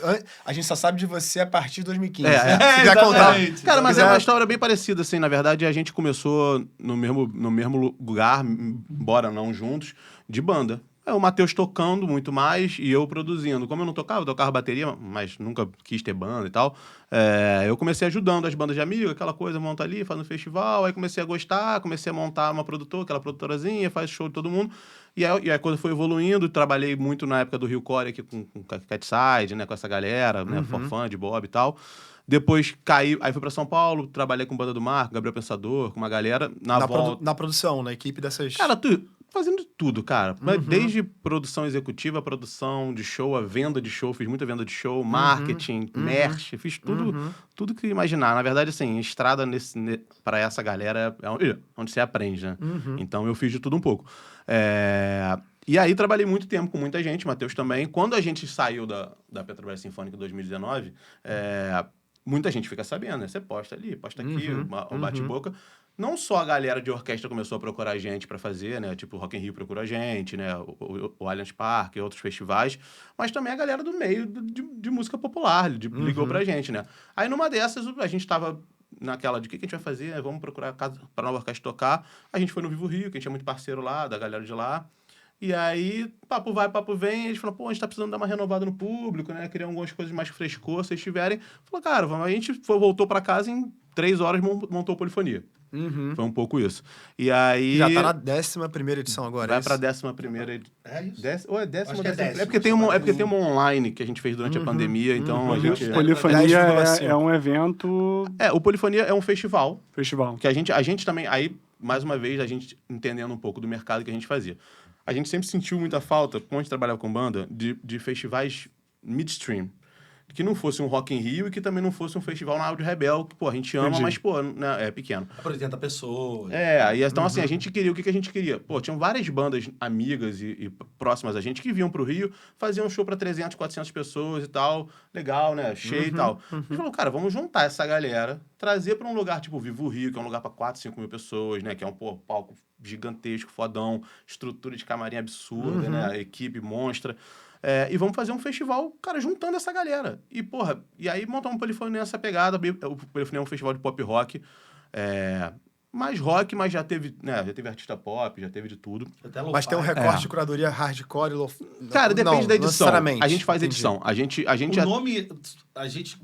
A gente só sabe de você a partir de 2015. É, Se quiser contar. exatamente. Cara, mas é quiser- uma história bem parecida, assim. Na verdade, a gente começou no mesmo lugar, embora não juntos, de banda. O Matheus tocando muito mais e eu produzindo. Como eu não tocava, eu tocava bateria, mas nunca quis ter banda e tal. Eu comecei ajudando as bandas de amigos, aquela coisa, monta ali, faz um festival. Aí comecei a gostar, comecei a montar uma produtora, aquela produtorazinha, faz show de todo mundo. E aí a coisa foi evoluindo. Trabalhei muito na época do Rio Core aqui com Catside, né? Com essa galera, né? Forfã, de Bob e tal. Depois caí, aí fui pra São Paulo, trabalhei com Banda do Marco, Gabriel Pensador, com uma galera. Na produção, na equipe dessas... Cara, fazendo tudo, cara. Desde produção executiva, produção de show, a venda de show, fiz muita venda de show, marketing, merch, fiz tudo que imaginar. Na verdade, assim, estrada pra essa galera é onde você aprende, né? Então eu fiz de tudo um pouco. E aí trabalhei muito tempo com muita gente, Matheus também. Quando a gente saiu da Petrobras Sinfônica em 2019, muita gente fica sabendo, né? Você posta ali, posta aqui, o bate-boca. Não só a galera de orquestra começou a procurar a gente pra fazer, né? Tipo, o Rock in Rio procura a gente, né? O Allianz Parque e outros festivais. Mas também a galera do meio de música popular ligou pra gente, né? Aí numa dessas, a gente tava naquela de o que a gente vai fazer? Vamos procurar casa pra nova orquestra tocar. A gente foi no Vivo Rio, que a gente tinha muito parceiro lá, da galera de lá. E aí, papo vai, papo vem, eles falaram, pô, a gente tá precisando dar uma renovada no público, né? Queria algumas coisas mais frescor, se vocês tiverem. Falou, cara, a gente voltou pra casa em 3 horas, montou Polifonia. Foi um pouco isso. E aí... Já tá na 11ª edição agora, Vai é isso? pra 11ª edição. É isso? Ou é décima? Acho que é décima. É porque tem uma online que a gente fez durante a pandemia, então a gente... Polifonia 10,5. é um evento O Polifonia é um festival festival. que a gente também... Aí, mais uma vez, a gente entendendo um pouco do mercado que a gente fazia. A gente sempre sentiu muita falta, quando a gente trabalhava com banda, de festivais midstream. Que não fosse um Rock in Rio e que também não fosse um festival na Áudio Rebel, que, pô, a gente ama, Entendi. mas, pô, né, é pequeno. Por 80 pessoas. Aí, então, assim, a gente queria... O que a gente queria? Pô, tinham várias bandas amigas e próximas a gente que vinham pro Rio, faziam um show pra 300, 400 pessoas e tal. Legal, né? Cheio e tal. A gente falou, cara, vamos juntar essa galera, trazer pra um lugar tipo Vivo Rio, que é um lugar pra 4, 5 mil pessoas, né? Que é um palco gigantesco, fodão, estrutura de camarim absurda, né? Equipe monstra. E vamos fazer um festival, cara, juntando essa galera. E, porra, e aí montar um Polifonia nessa pegada. O Polifonia é um festival de pop rock. Mais rock, mas já teve, né? Já teve artista pop, já teve de tudo. Até Mas tem um recorte de curadoria hardcore e Cara, depende da edição. necessariamente. A gente faz Entendi. edição. A gente O nome, a gente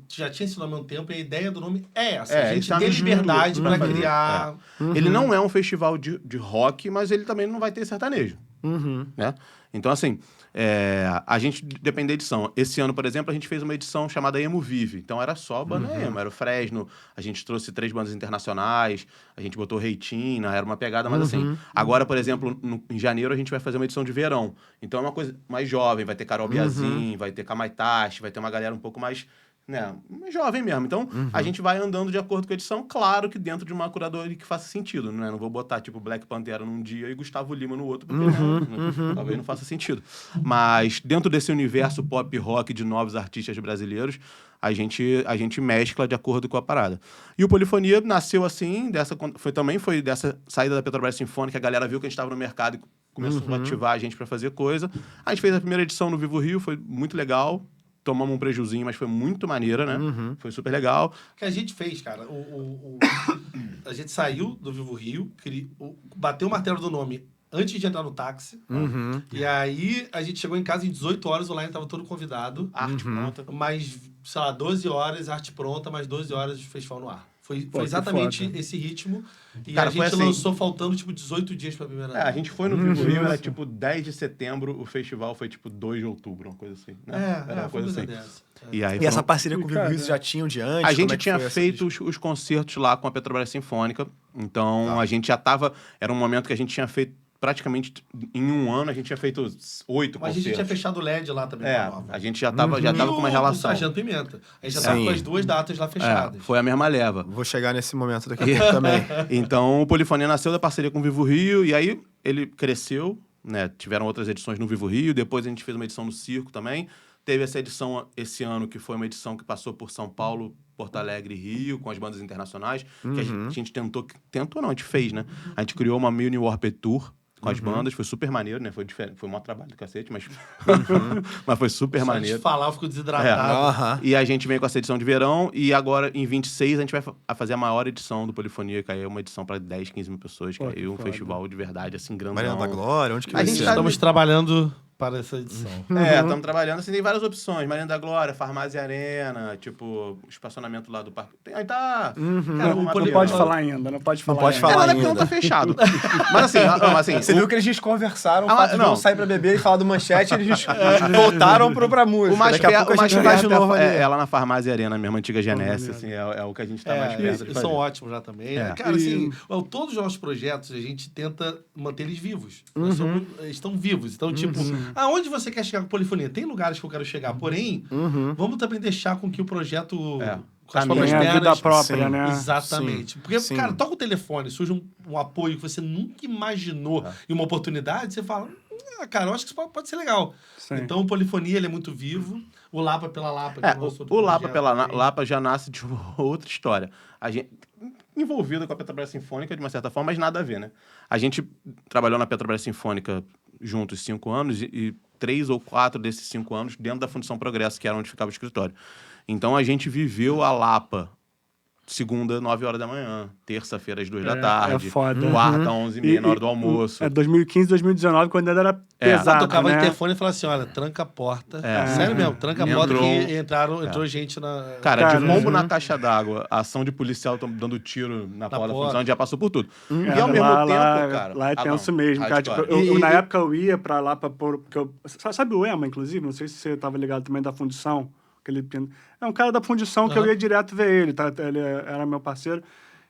já tinha esse nome há um tempo e a ideia do nome é essa. A gente tá tem no liberdade estudo pra pra fazer. criar... Ele não é um festival de rock, mas ele também não vai ter sertanejo. Né? Então, assim, a gente depende da edição. Esse ano, por exemplo, a gente fez uma edição chamada Emo Vive. Então, era só banda emo. Era o Fresno, a gente trouxe 3 bandas internacionais, a gente botou Reitina, era uma pegada mais assim. Agora, por exemplo, em janeiro, a gente vai fazer uma edição de verão. Então, é uma coisa mais jovem. Vai ter Carol Biazin, vai ter Kamaitachi, vai ter uma galera um pouco mais... né, jovem mesmo. Então, a gente vai andando de acordo com a edição, claro que dentro de uma curadoria que faça sentido, né? Não vou botar, tipo, Black Pantera num dia e Gustavo Lima no outro, porque talvez não faça sentido. Mas, dentro desse universo pop rock de novos artistas brasileiros, a gente mescla de acordo com a parada. E o Polifonia nasceu assim, foi dessa saída da Petrobras Sinfônica, a galera viu que a gente estava no mercado e começou a ativar a gente para fazer coisa. A gente fez a primeira edição no Vivo Rio, foi muito legal. Tomamos um prejuzinho, mas foi muito maneira, né? Foi super legal. O que a gente fez, cara, a gente saiu do Vivo Rio, bateu o martelo do nome antes de entrar no táxi. E aí a gente chegou em casa em 18 horas, o Line tava todo convidado. Arte pronta. Mais, sei lá, 12 horas, arte pronta, mais 12 horas de festival no ar. Foi que exatamente foda. esse ritmo. E Cara, a foi gente assim. lançou faltando, tipo, 18 dias pra primeira A gente foi no Vivo Rio, era tipo 10 de setembro, o festival foi tipo 2 de outubro, uma coisa assim. Né? Era uma foi coisa coisa assim. dessa. E aí E essa foram- parceria com o Vivo Cara, Rio vocês já tinham de antes? A Como gente é que tinha foi essa feito os concertos lá com a Petrobras Sinfônica, então a gente já tava... Era um momento que a gente tinha feito praticamente em um ano, a gente tinha feito 8 Mas a gente concertos. tinha fechado o LED lá também. na Nova. A gente já tava com uma E o relação. Sargento Pimenta. A gente já tava Sim. com as 2 datas lá fechadas. Foi a mesma leva. Vou chegar nesse momento daqui a pouco também. Então, o Polifonia nasceu da parceria com o Vivo Rio, e aí ele cresceu, né? Tiveram outras edições no Vivo Rio, depois a gente fez uma edição no Circo também. Teve essa edição esse ano, que foi uma edição que passou por São Paulo, Porto Alegre e Rio, com as bandas internacionais, que a gente tentou não, a gente fez, né? A gente criou uma Mini Warped Tour com as bandas, foi super maneiro, né? Foi diferente, foi um maior trabalho do cacete, mas, mas foi super Só de maneiro. falar, eu fico desidratado. Aham. E a gente vem com essa edição de verão, e agora, em 26, a gente vai fazer a maior edição do Polifonia, que aí é uma edição para 10, 15 mil pessoas, que Pô, aí é um que foda. festival de verdade, assim, grandão. Mariana da Glória, onde que A vai gente ser? tá- Estamos trabalhando para essa edição. Estamos trabalhando, assim, tem várias opções. Mariana da Glória, Farmácia Arena, tipo, estacionamento lá do parque. Aí tá... Cara, Não, uma não trilha. pode falar ainda, não pode falar pode ainda. falar Não, porque não ainda. tá fechado. Mas assim, não, assim Você viu que eles conversaram, o Ah, fato de não. não sair pra beber e falar do Manchete, eles voltaram pra música. o mais Daqui a perto, pouco o a mais gente faz de perto novo ali. é lá na Farmácia Arena mesmo, antiga Genesse, maneiro. assim, é o que a gente tá mais perto de Eles fazer. são ótimos já também. É. Cara, E- assim, todos os nossos projetos, a gente tenta manter eles vivos. Eles estão vivos. Então, tipo, aonde você quer chegar com polifonia? Tem lugares que eu quero chegar, porém, vamos também deixar com que o projeto... Com as Caminhe. próprias Tem a vida pernas... própria, sim. né? Exatamente. Sim, Porque, sim. cara, toca o telefone, surge um apoio que você nunca imaginou e uma oportunidade, você fala, cara, eu acho que isso pode ser legal. Sim. Então, o Polifonia, ele é muito vivo. O Lapa pela Lapa. que é o nosso outro O Lapa projeto pela também. Lapa já nasce de uma outra história. A gente envolvida com a Petrobras Sinfônica de uma certa forma, mas nada a ver, né? A gente trabalhou na Petrobras Sinfônica juntos 5 anos e 3 ou 4 desses 5 anos dentro da Fundição Progresso, que era onde ficava o escritório. Então a gente viveu a Lapa segunda, 9 horas da manhã. Terça-feira, às 2 da tarde. É foda. Quarta, 11h30, na hora do almoço. 2015, 2019, quando ainda era pesado, Tocava né? o telefone e falava assim, olha, tranca a porta. Sério mesmo, tranca a porta que entrou gente na... Cara, de pombo na caixa d'água, a ação de policial dando tiro na porta da função, a gente já passou por tudo. E ao mesmo tempo, cara... Lá é tenso mesmo, cara. Tipo, hardcore. na época eu ia pra lá pra pôr... Sabe o EMA, inclusive? Não sei se você tava ligado também da fundição. É um cara da fundição que eu ia direto ver ele, tá? Ele era meu parceiro.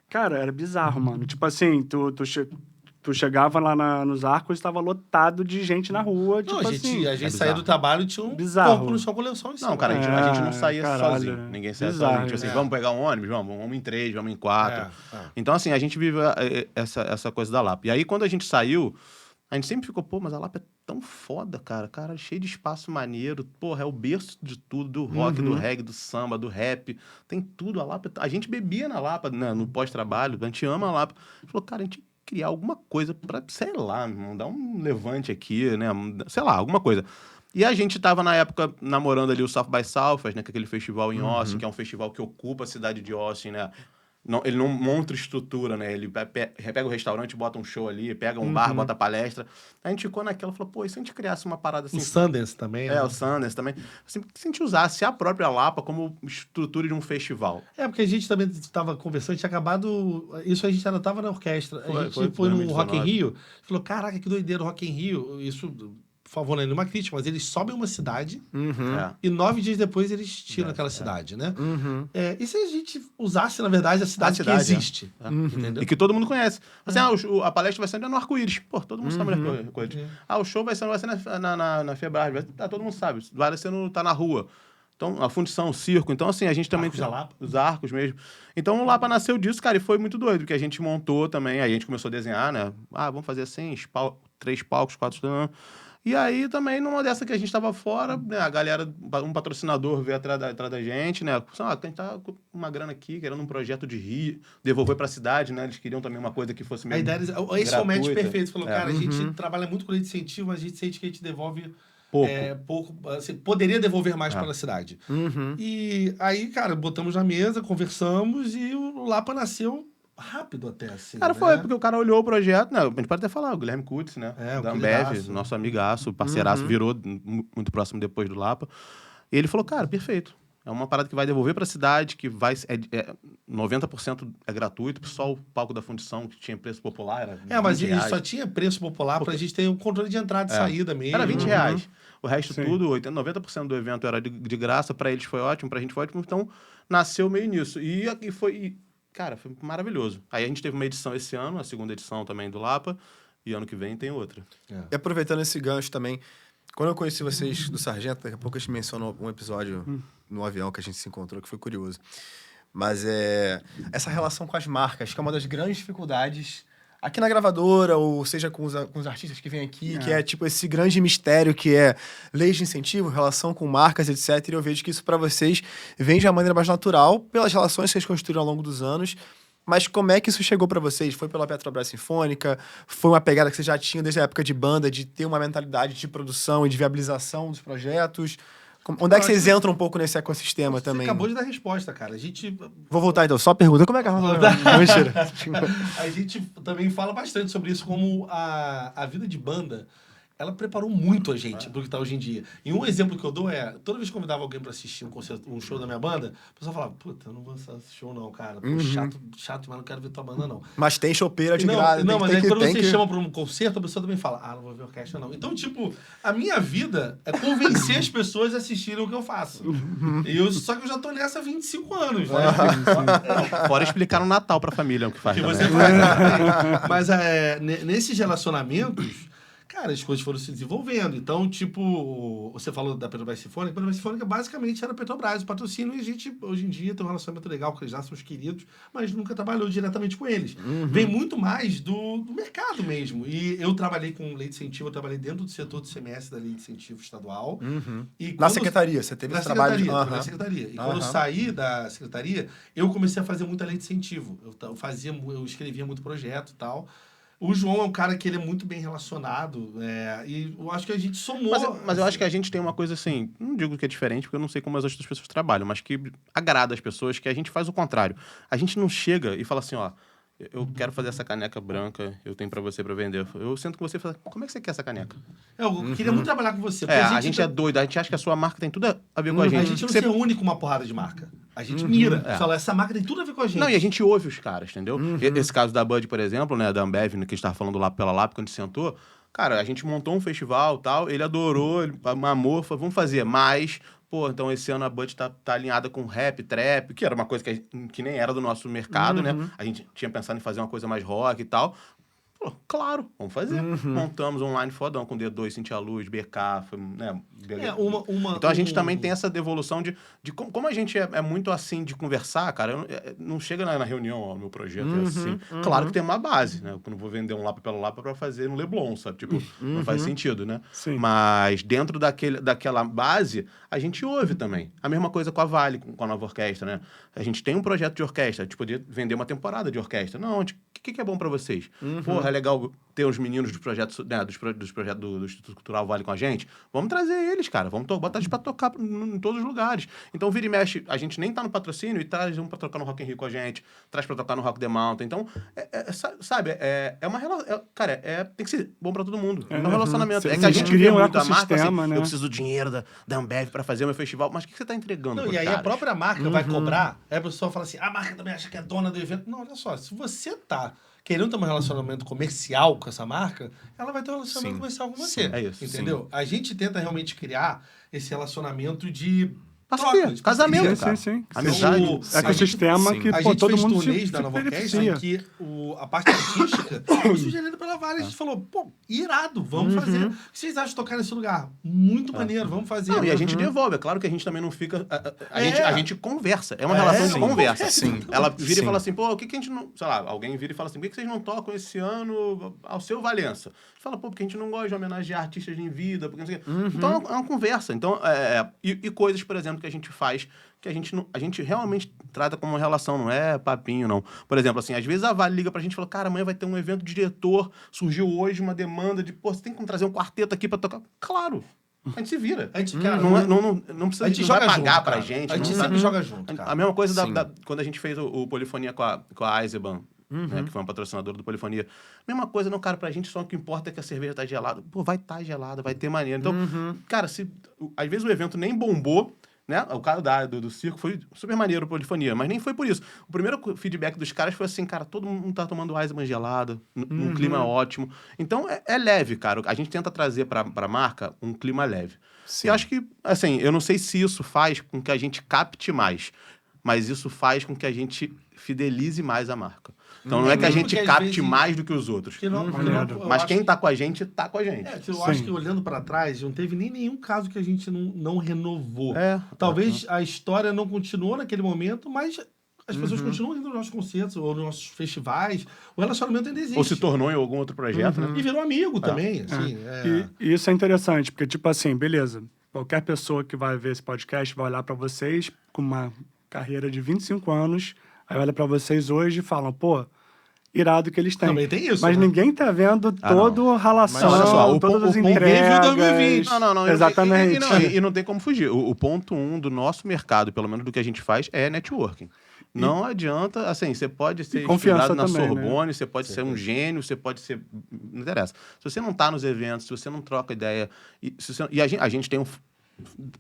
Cara, era bizarro, mano. Tipo assim, tu chegava lá nos arcos e estava lotado de gente na rua. Tipo a gente saía do trabalho e tinha um bizarro. corpo no chão com lençol em cima. Não, cara, a gente não saía sozinho. Ninguém saía sozinho. Tipo assim, vamos pegar um ônibus? Vamos em 3, vamos em 4. Então, assim, a gente vive essa coisa da Lapa. E aí, quando a gente saiu, a gente sempre ficou, pô, mas a Lapa é tão foda, cara. Cara, cheio de espaço maneiro. Porra, é o berço de tudo, do rock, do reggae, do samba, do rap. Tem tudo. A Lapa... A gente bebia na Lapa, né, no pós-trabalho. A gente ama a Lapa. A gente falou, cara, a gente criar alguma coisa pra, sei lá, dar um levante aqui, né? Sei lá, alguma coisa. E a gente tava, na época, namorando ali o South by Southwest, né? Que é aquele festival em Austin, que é um festival que ocupa a cidade de Austin, né? Não, ele não monta estrutura, né? Ele pega o restaurante, bota um show ali, pega um bar, bota palestra. A gente ficou naquela, falou, pô, e se a gente criasse uma parada assim? O Sundance também, né? O Sundance também. Assim, se a gente usasse a própria Lapa como estrutura de um festival. Porque a gente também estava conversando, tinha acabado... Isso a gente ainda estava na orquestra. A gente foi no Rock in Rio. Falou, caraca, que doideira, o Rock in Rio. Isso... Por favor, não é nenhuma crítica, mas eles sobem uma cidade e 9 dias depois eles tiram aquela cidade, né? E se a gente usasse, na verdade, a cidade que existe? Entendeu? E que todo mundo conhece. Assim, a palestra vai ser no Arco-Íris. Pô, todo mundo sabe no Arco-Íris. O show vai ser na Febrage. Todo mundo sabe. Vai ser tá na rua. Então, a fundição, o circo. Então, assim, a gente também... Os arcos mesmo. Então, o Lapa nasceu disso, cara, e foi muito doido, porque a gente montou também, aí a gente começou a desenhar, né? Vamos fazer assim, 3 palcos, 4... E aí, também, numa dessa que a gente tava fora, né, a galera, um patrocinador veio atrás da gente, né? A gente tá com uma grana aqui, querendo um projeto de Rio, devolver pra cidade, né? Eles queriam também uma coisa que fosse meio esse é o match perfeito. Falou, cara, a gente trabalha muito com lei de incentivo, mas a gente sente que a gente devolve pouco. Assim, poderia devolver mais para a cidade. E aí, cara, botamos na mesa, conversamos e o Lapa nasceu rápido até, assim. Cara, foi, porque o cara olhou o projeto, né? A gente pode até falar, o Guilherme Kutz, né? Da Ambev, nosso amigaço, parceiraço, virou muito próximo depois do Lapa. E ele falou, cara, perfeito. É uma parada que vai devolver pra cidade, que vai... 90% é gratuito, só o palco da fundição, que tinha preço popular, era mas R$20. só tinha preço popular pra gente ter um controle de entrada e saída mesmo. Era R$20. O resto tudo, 90% do evento era de graça, pra eles foi ótimo, pra gente foi ótimo, então nasceu meio nisso. E foi... Cara, foi maravilhoso. Aí a gente teve uma edição esse ano, a segunda edição também do Lapa, e ano que vem tem outra. E aproveitando esse gancho também, quando eu conheci vocês do Sargento, daqui a pouco a gente mencionou um episódio no avião que a gente se encontrou, que foi curioso. Mas essa relação com as marcas, que é uma das grandes dificuldades aqui na gravadora, ou seja, com os artistas que vêm aqui, que é tipo esse grande mistério que é leis de incentivo, relação com marcas, etc. E eu vejo que isso para vocês vem de uma maneira mais natural, pelas relações que vocês construíram ao longo dos anos. Mas como é que isso chegou para vocês? Foi pela Petrobras Sinfônica? Foi uma pegada que vocês já tinham desde a época de banda, de ter uma mentalidade de produção e de viabilização dos projetos? Onde é que vocês entram um pouco nesse ecossistema também? Você acabou de dar a resposta, cara. A gente... Vou voltar então. Só pergunta. Como é que é? Mentira. A gente também fala bastante sobre isso, como a vida de banda, ela preparou muito a gente pro que tá hoje em dia. E um exemplo que eu dou é, toda vez que eu convidava alguém pra assistir um show da minha banda, o pessoal falava, puta, eu não vou assistir show não, cara. Pô, chato, mas não quero ver tua banda não. Mas tem chopeira de grade. Não, mas aí quando você chama pra um concerto, a pessoa também fala, não vou ver orquestra não. Então, tipo, a minha vida é convencer as pessoas a assistirem o que eu faço. Só que eu já tô nessa há 25 anos, né? Fora explicar no Natal pra família o que faz. Que você também. faz. Mas nesses relacionamentos, cara, as coisas foram se desenvolvendo. Então, tipo, você falou da Petrobras Sinfônica. A Petrobras Sinfônica basicamente era Petrobras, o patrocínio, e a gente, hoje em dia, tem um relacionamento legal, porque eles já são os queridos, mas nunca trabalhou diretamente com eles. Vem muito mais do mercado mesmo. E eu trabalhei com lei de incentivo, eu trabalhei dentro do setor do CMS da lei de incentivo estadual. E na secretaria, você teve esse trabalho? Na secretaria. E quando eu saí da secretaria, eu comecei a fazer muita lei de incentivo. Eu escrevia muito projeto e tal. O João é um cara que ele é muito bem relacionado, e eu acho que a gente somou... Mas eu acho que a gente tem uma coisa assim, não digo que é diferente, porque eu não sei como as outras pessoas trabalham, mas que agrada as pessoas, que a gente faz o contrário. A gente não chega e fala assim, ó, eu quero fazer essa caneca branca, eu tenho pra você pra vender. Eu sento com você e falo, como é que você quer essa caneca? Eu queria muito trabalhar com você. Porque A gente é doido, a gente acha que a sua marca tem tudo a ver com a gente. A gente não se reúne com uma porrada de marca. A gente mira. Fala, essa marca tem tudo a ver com a gente. Não, e a gente ouve os caras, entendeu? Esse caso da Bud, por exemplo, né, da Ambev, que a gente tava falando lá pela Lab, quando a gente sentou, cara, a gente montou um festival e tal, ele adorou, ele amou, falou, vamos fazer, mas... Pô, então esse ano a Bud tá alinhada com rap, trap, que era uma coisa que nem era do nosso mercado, né? A gente tinha pensado em fazer uma coisa mais rock e tal. Pô, claro, vamos fazer. Montamos um line fodão com D2, Cintia Luz, BK, foi, né? Então a gente também tem essa devolução de como a gente é muito assim de conversar, cara, não chega na reunião, ó, meu projeto é assim. Claro que tem uma base, né? Eu não vou vender um lápis pelo lápis pra fazer no Leblon, sabe? Tipo, não faz sentido, né? Sim. Mas dentro daquela base, a gente ouve também. A mesma coisa com a Vale, com a nova orquestra, né? A gente tem um projeto de orquestra, a gente poderia vender uma temporada de orquestra. Não, o que é bom pra vocês? Porra, é legal ter os meninos dos projetos, né, dos projetos do Instituto Cultural Vale com a gente. Vamos trazer eles, cara. Vamos botar eles pra tocar em todos os lugares. Então, vira e mexe, a gente nem tá no patrocínio e traz um pra tocar no Rock in Rio com a gente, traz pra tocar no Rock the Mountain. Então, sabe, é uma relação... Cara, tem que ser bom pra todo mundo. É um relacionamento. É que a gente cria muito a marca, assim, né? eu preciso do dinheiro da Ambev pra fazer o meu festival. Mas o que você tá entregando pros E aí caras? a própria marca vai cobrar, aí a pessoa fala assim, a marca também acha que é dona do evento. Não, olha só, se você tá querendo ter um relacionamento comercial com essa marca, ela vai ter um relacionamento comercial com você. É isso. Entendeu? A gente tenta realmente criar esse relacionamento de Parceria, troca, de casamento, parceria. cara. Sim. Amizade. Ecossistema que A pô, gente todo fez mundo turnês se da Nova Orquestra beneficia. em que a parte artística foi sugerida pela Vale. A gente falou, pô, irado, vamos fazer. O que vocês acham de tocar nesse lugar? Muito maneiro, vamos fazer. Não, e a gente devolve. É claro que a gente também não fica... A gente conversa. É uma relação de conversa. Sim. Ela vira Sim. e fala assim, pô, o que a gente não... Sei lá, alguém vira e fala assim, por que vocês não tocam esse ano ao seu Valença? Fala, pô, porque a gente não gosta de homenagear artistas em vida, porque não sei o quê. Então, é uma conversa. Então, e coisas, por exemplo, que a gente faz que a gente realmente trata como uma relação, não é papinho, não. Por exemplo, assim, às vezes a Vale liga pra gente e fala, cara, amanhã vai ter um evento de diretor, surgiu hoje uma demanda de, pô, você tem que trazer um quarteto aqui pra tocar. Claro! A gente se vira. A gente, cara, Não precisa, a gente não joga vai pagar junto, pra cara. gente. A gente não sempre joga junto, cara. A mesma coisa quando a gente fez o Polifonia com a Eisenbahn, né, que foi uma patrocinadora do Polifonia. Mesma coisa, não, cara, pra gente só o que importa é que a cerveja tá gelada. Pô, vai estar gelada, vai ter maneira. Então, cara, às vezes o evento nem bombou, né? O cara do circo foi super maneiro, Polifonia, mas nem foi por isso. O primeiro feedback dos caras foi assim, cara, todo mundo tá tomando Eisenbahn gelada, num clima ótimo. Então, é leve, cara. A gente tenta trazer pra marca um clima leve. Sim. E acho que, assim, eu não sei se isso faz com que a gente capte mais, mas isso faz com que a gente fidelize mais a marca. Então, não é que a mesmo gente que às capte vezes- mais do que os outros. Mas quem tá com a gente, tá com a gente. Eu acho que olhando pra trás, não teve nem nenhum caso que a gente não renovou. É. Talvez a história não continuou naquele momento, mas as pessoas continuam indo nos nossos concertos ou nos nossos festivais. O relacionamento ainda existe. Ou se tornou em algum outro projeto, né? E virou amigo também, assim. E isso é interessante, porque, tipo assim, beleza, qualquer pessoa que vai ver esse podcast vai olhar pra vocês com uma carreira de 25 anos, aí olha pra vocês hoje e falam, pô, irado que eles têm. Também tem isso, Mas né? ninguém tá vendo todo a relação, Mas olha só, todas as ninguém viu entregas. 2020. Não. Exatamente. E não tem como fugir. O ponto 1 do nosso mercado, pelo menos do que a gente faz, é networking. Não adianta, assim, você pode ser confiança estudado na também, né? Sorbonne, você pode ser um gênio, você pode ser... Não interessa. Se você não tá nos eventos, se você não troca ideia... E a gente tem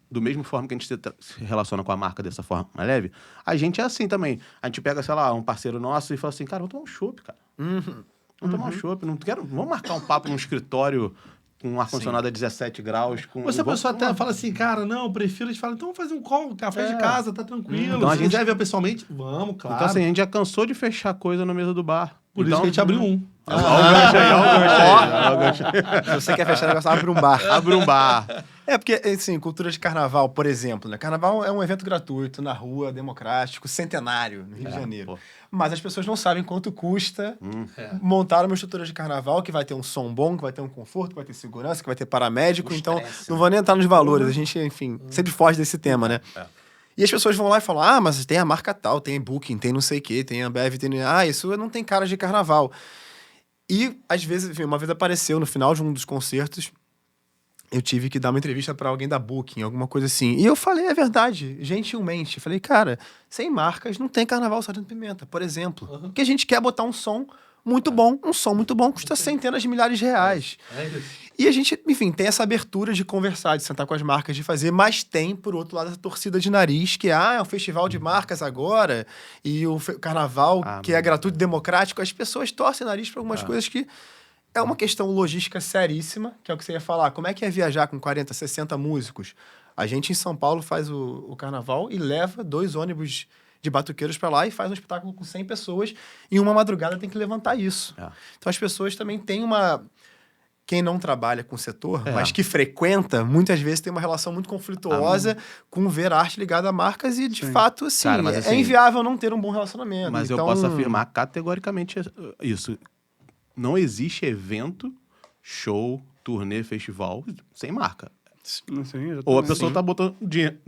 do mesmo forma que a gente se relaciona com a marca dessa forma mais leve, a gente é assim também. A gente pega, sei lá, um parceiro nosso e fala assim, cara, vamos tomar um chopp, cara. Vamos tomar um chopp. Vamos marcar um papo num escritório com um ar-condicionado a 17 graus. Você a pessoa até fala assim, cara, não, eu prefiro. A gente fala, então vamos fazer um call, café de casa, tá tranquilo. Então, Se a gente quiser ver pessoalmente, vamos, claro. Então, assim, a gente já cansou de fechar coisa na mesa do bar. Por isso que a gente abriu um. Olha o gancho aí. Se você quer fechar o negócio, abre um bar. Abre um bar. É, porque, assim, cultura de carnaval, por exemplo, né? Carnaval é um evento gratuito, na rua, democrático, centenário, no Rio de Janeiro. Pô. Mas as pessoas não sabem quanto custa montar uma estrutura de carnaval que vai ter um som bom, que vai ter um conforto, que vai ter segurança, que vai ter paramédico. Então, não vou nem entrar nos valores. A gente, enfim, sempre foge desse tema, né? E as pessoas vão lá e falam, ah, mas tem a marca tal, tem Booking, tem não sei o quê, tem a Ambev, tem... Ah, isso não tem cara de carnaval. E, às vezes, enfim, uma vez apareceu no final de um dos concertos, eu tive que dar uma entrevista pra alguém da Booking, alguma coisa assim. E eu falei a verdade, gentilmente. Falei, cara, sem marcas não tem Carnaval Sargento Pimenta, por exemplo. Porque a gente quer botar um som muito bom. Um som muito bom custa centenas de milhares de reais. É isso. E a gente, enfim, tem essa abertura de conversar, de sentar com as marcas, de fazer, mas tem, por outro lado, essa torcida de nariz, que é um festival de marcas agora, e o carnaval, que é gratuito e democrático, as pessoas torcem o nariz para algumas coisas que é uma questão logística seríssima, que é o que você ia falar. Como é que é viajar com 40, 60 músicos? A gente em São Paulo faz o carnaval e leva 2 ônibus de batuqueiros para lá e faz um espetáculo com 100 pessoas, e uma madrugada tem que levantar isso. Então as pessoas também têm uma... Quem não trabalha com o setor, mas que frequenta, muitas vezes tem uma relação muito conflituosa com ver arte ligada a marcas e, de fato, assim, Cara, mas, é assim, inviável não ter um bom relacionamento. Mas então... eu posso afirmar categoricamente isso. Não existe evento, show, turnê, festival sem marca. Sim, Ou a exatamente. pessoa tá botando o dinheiro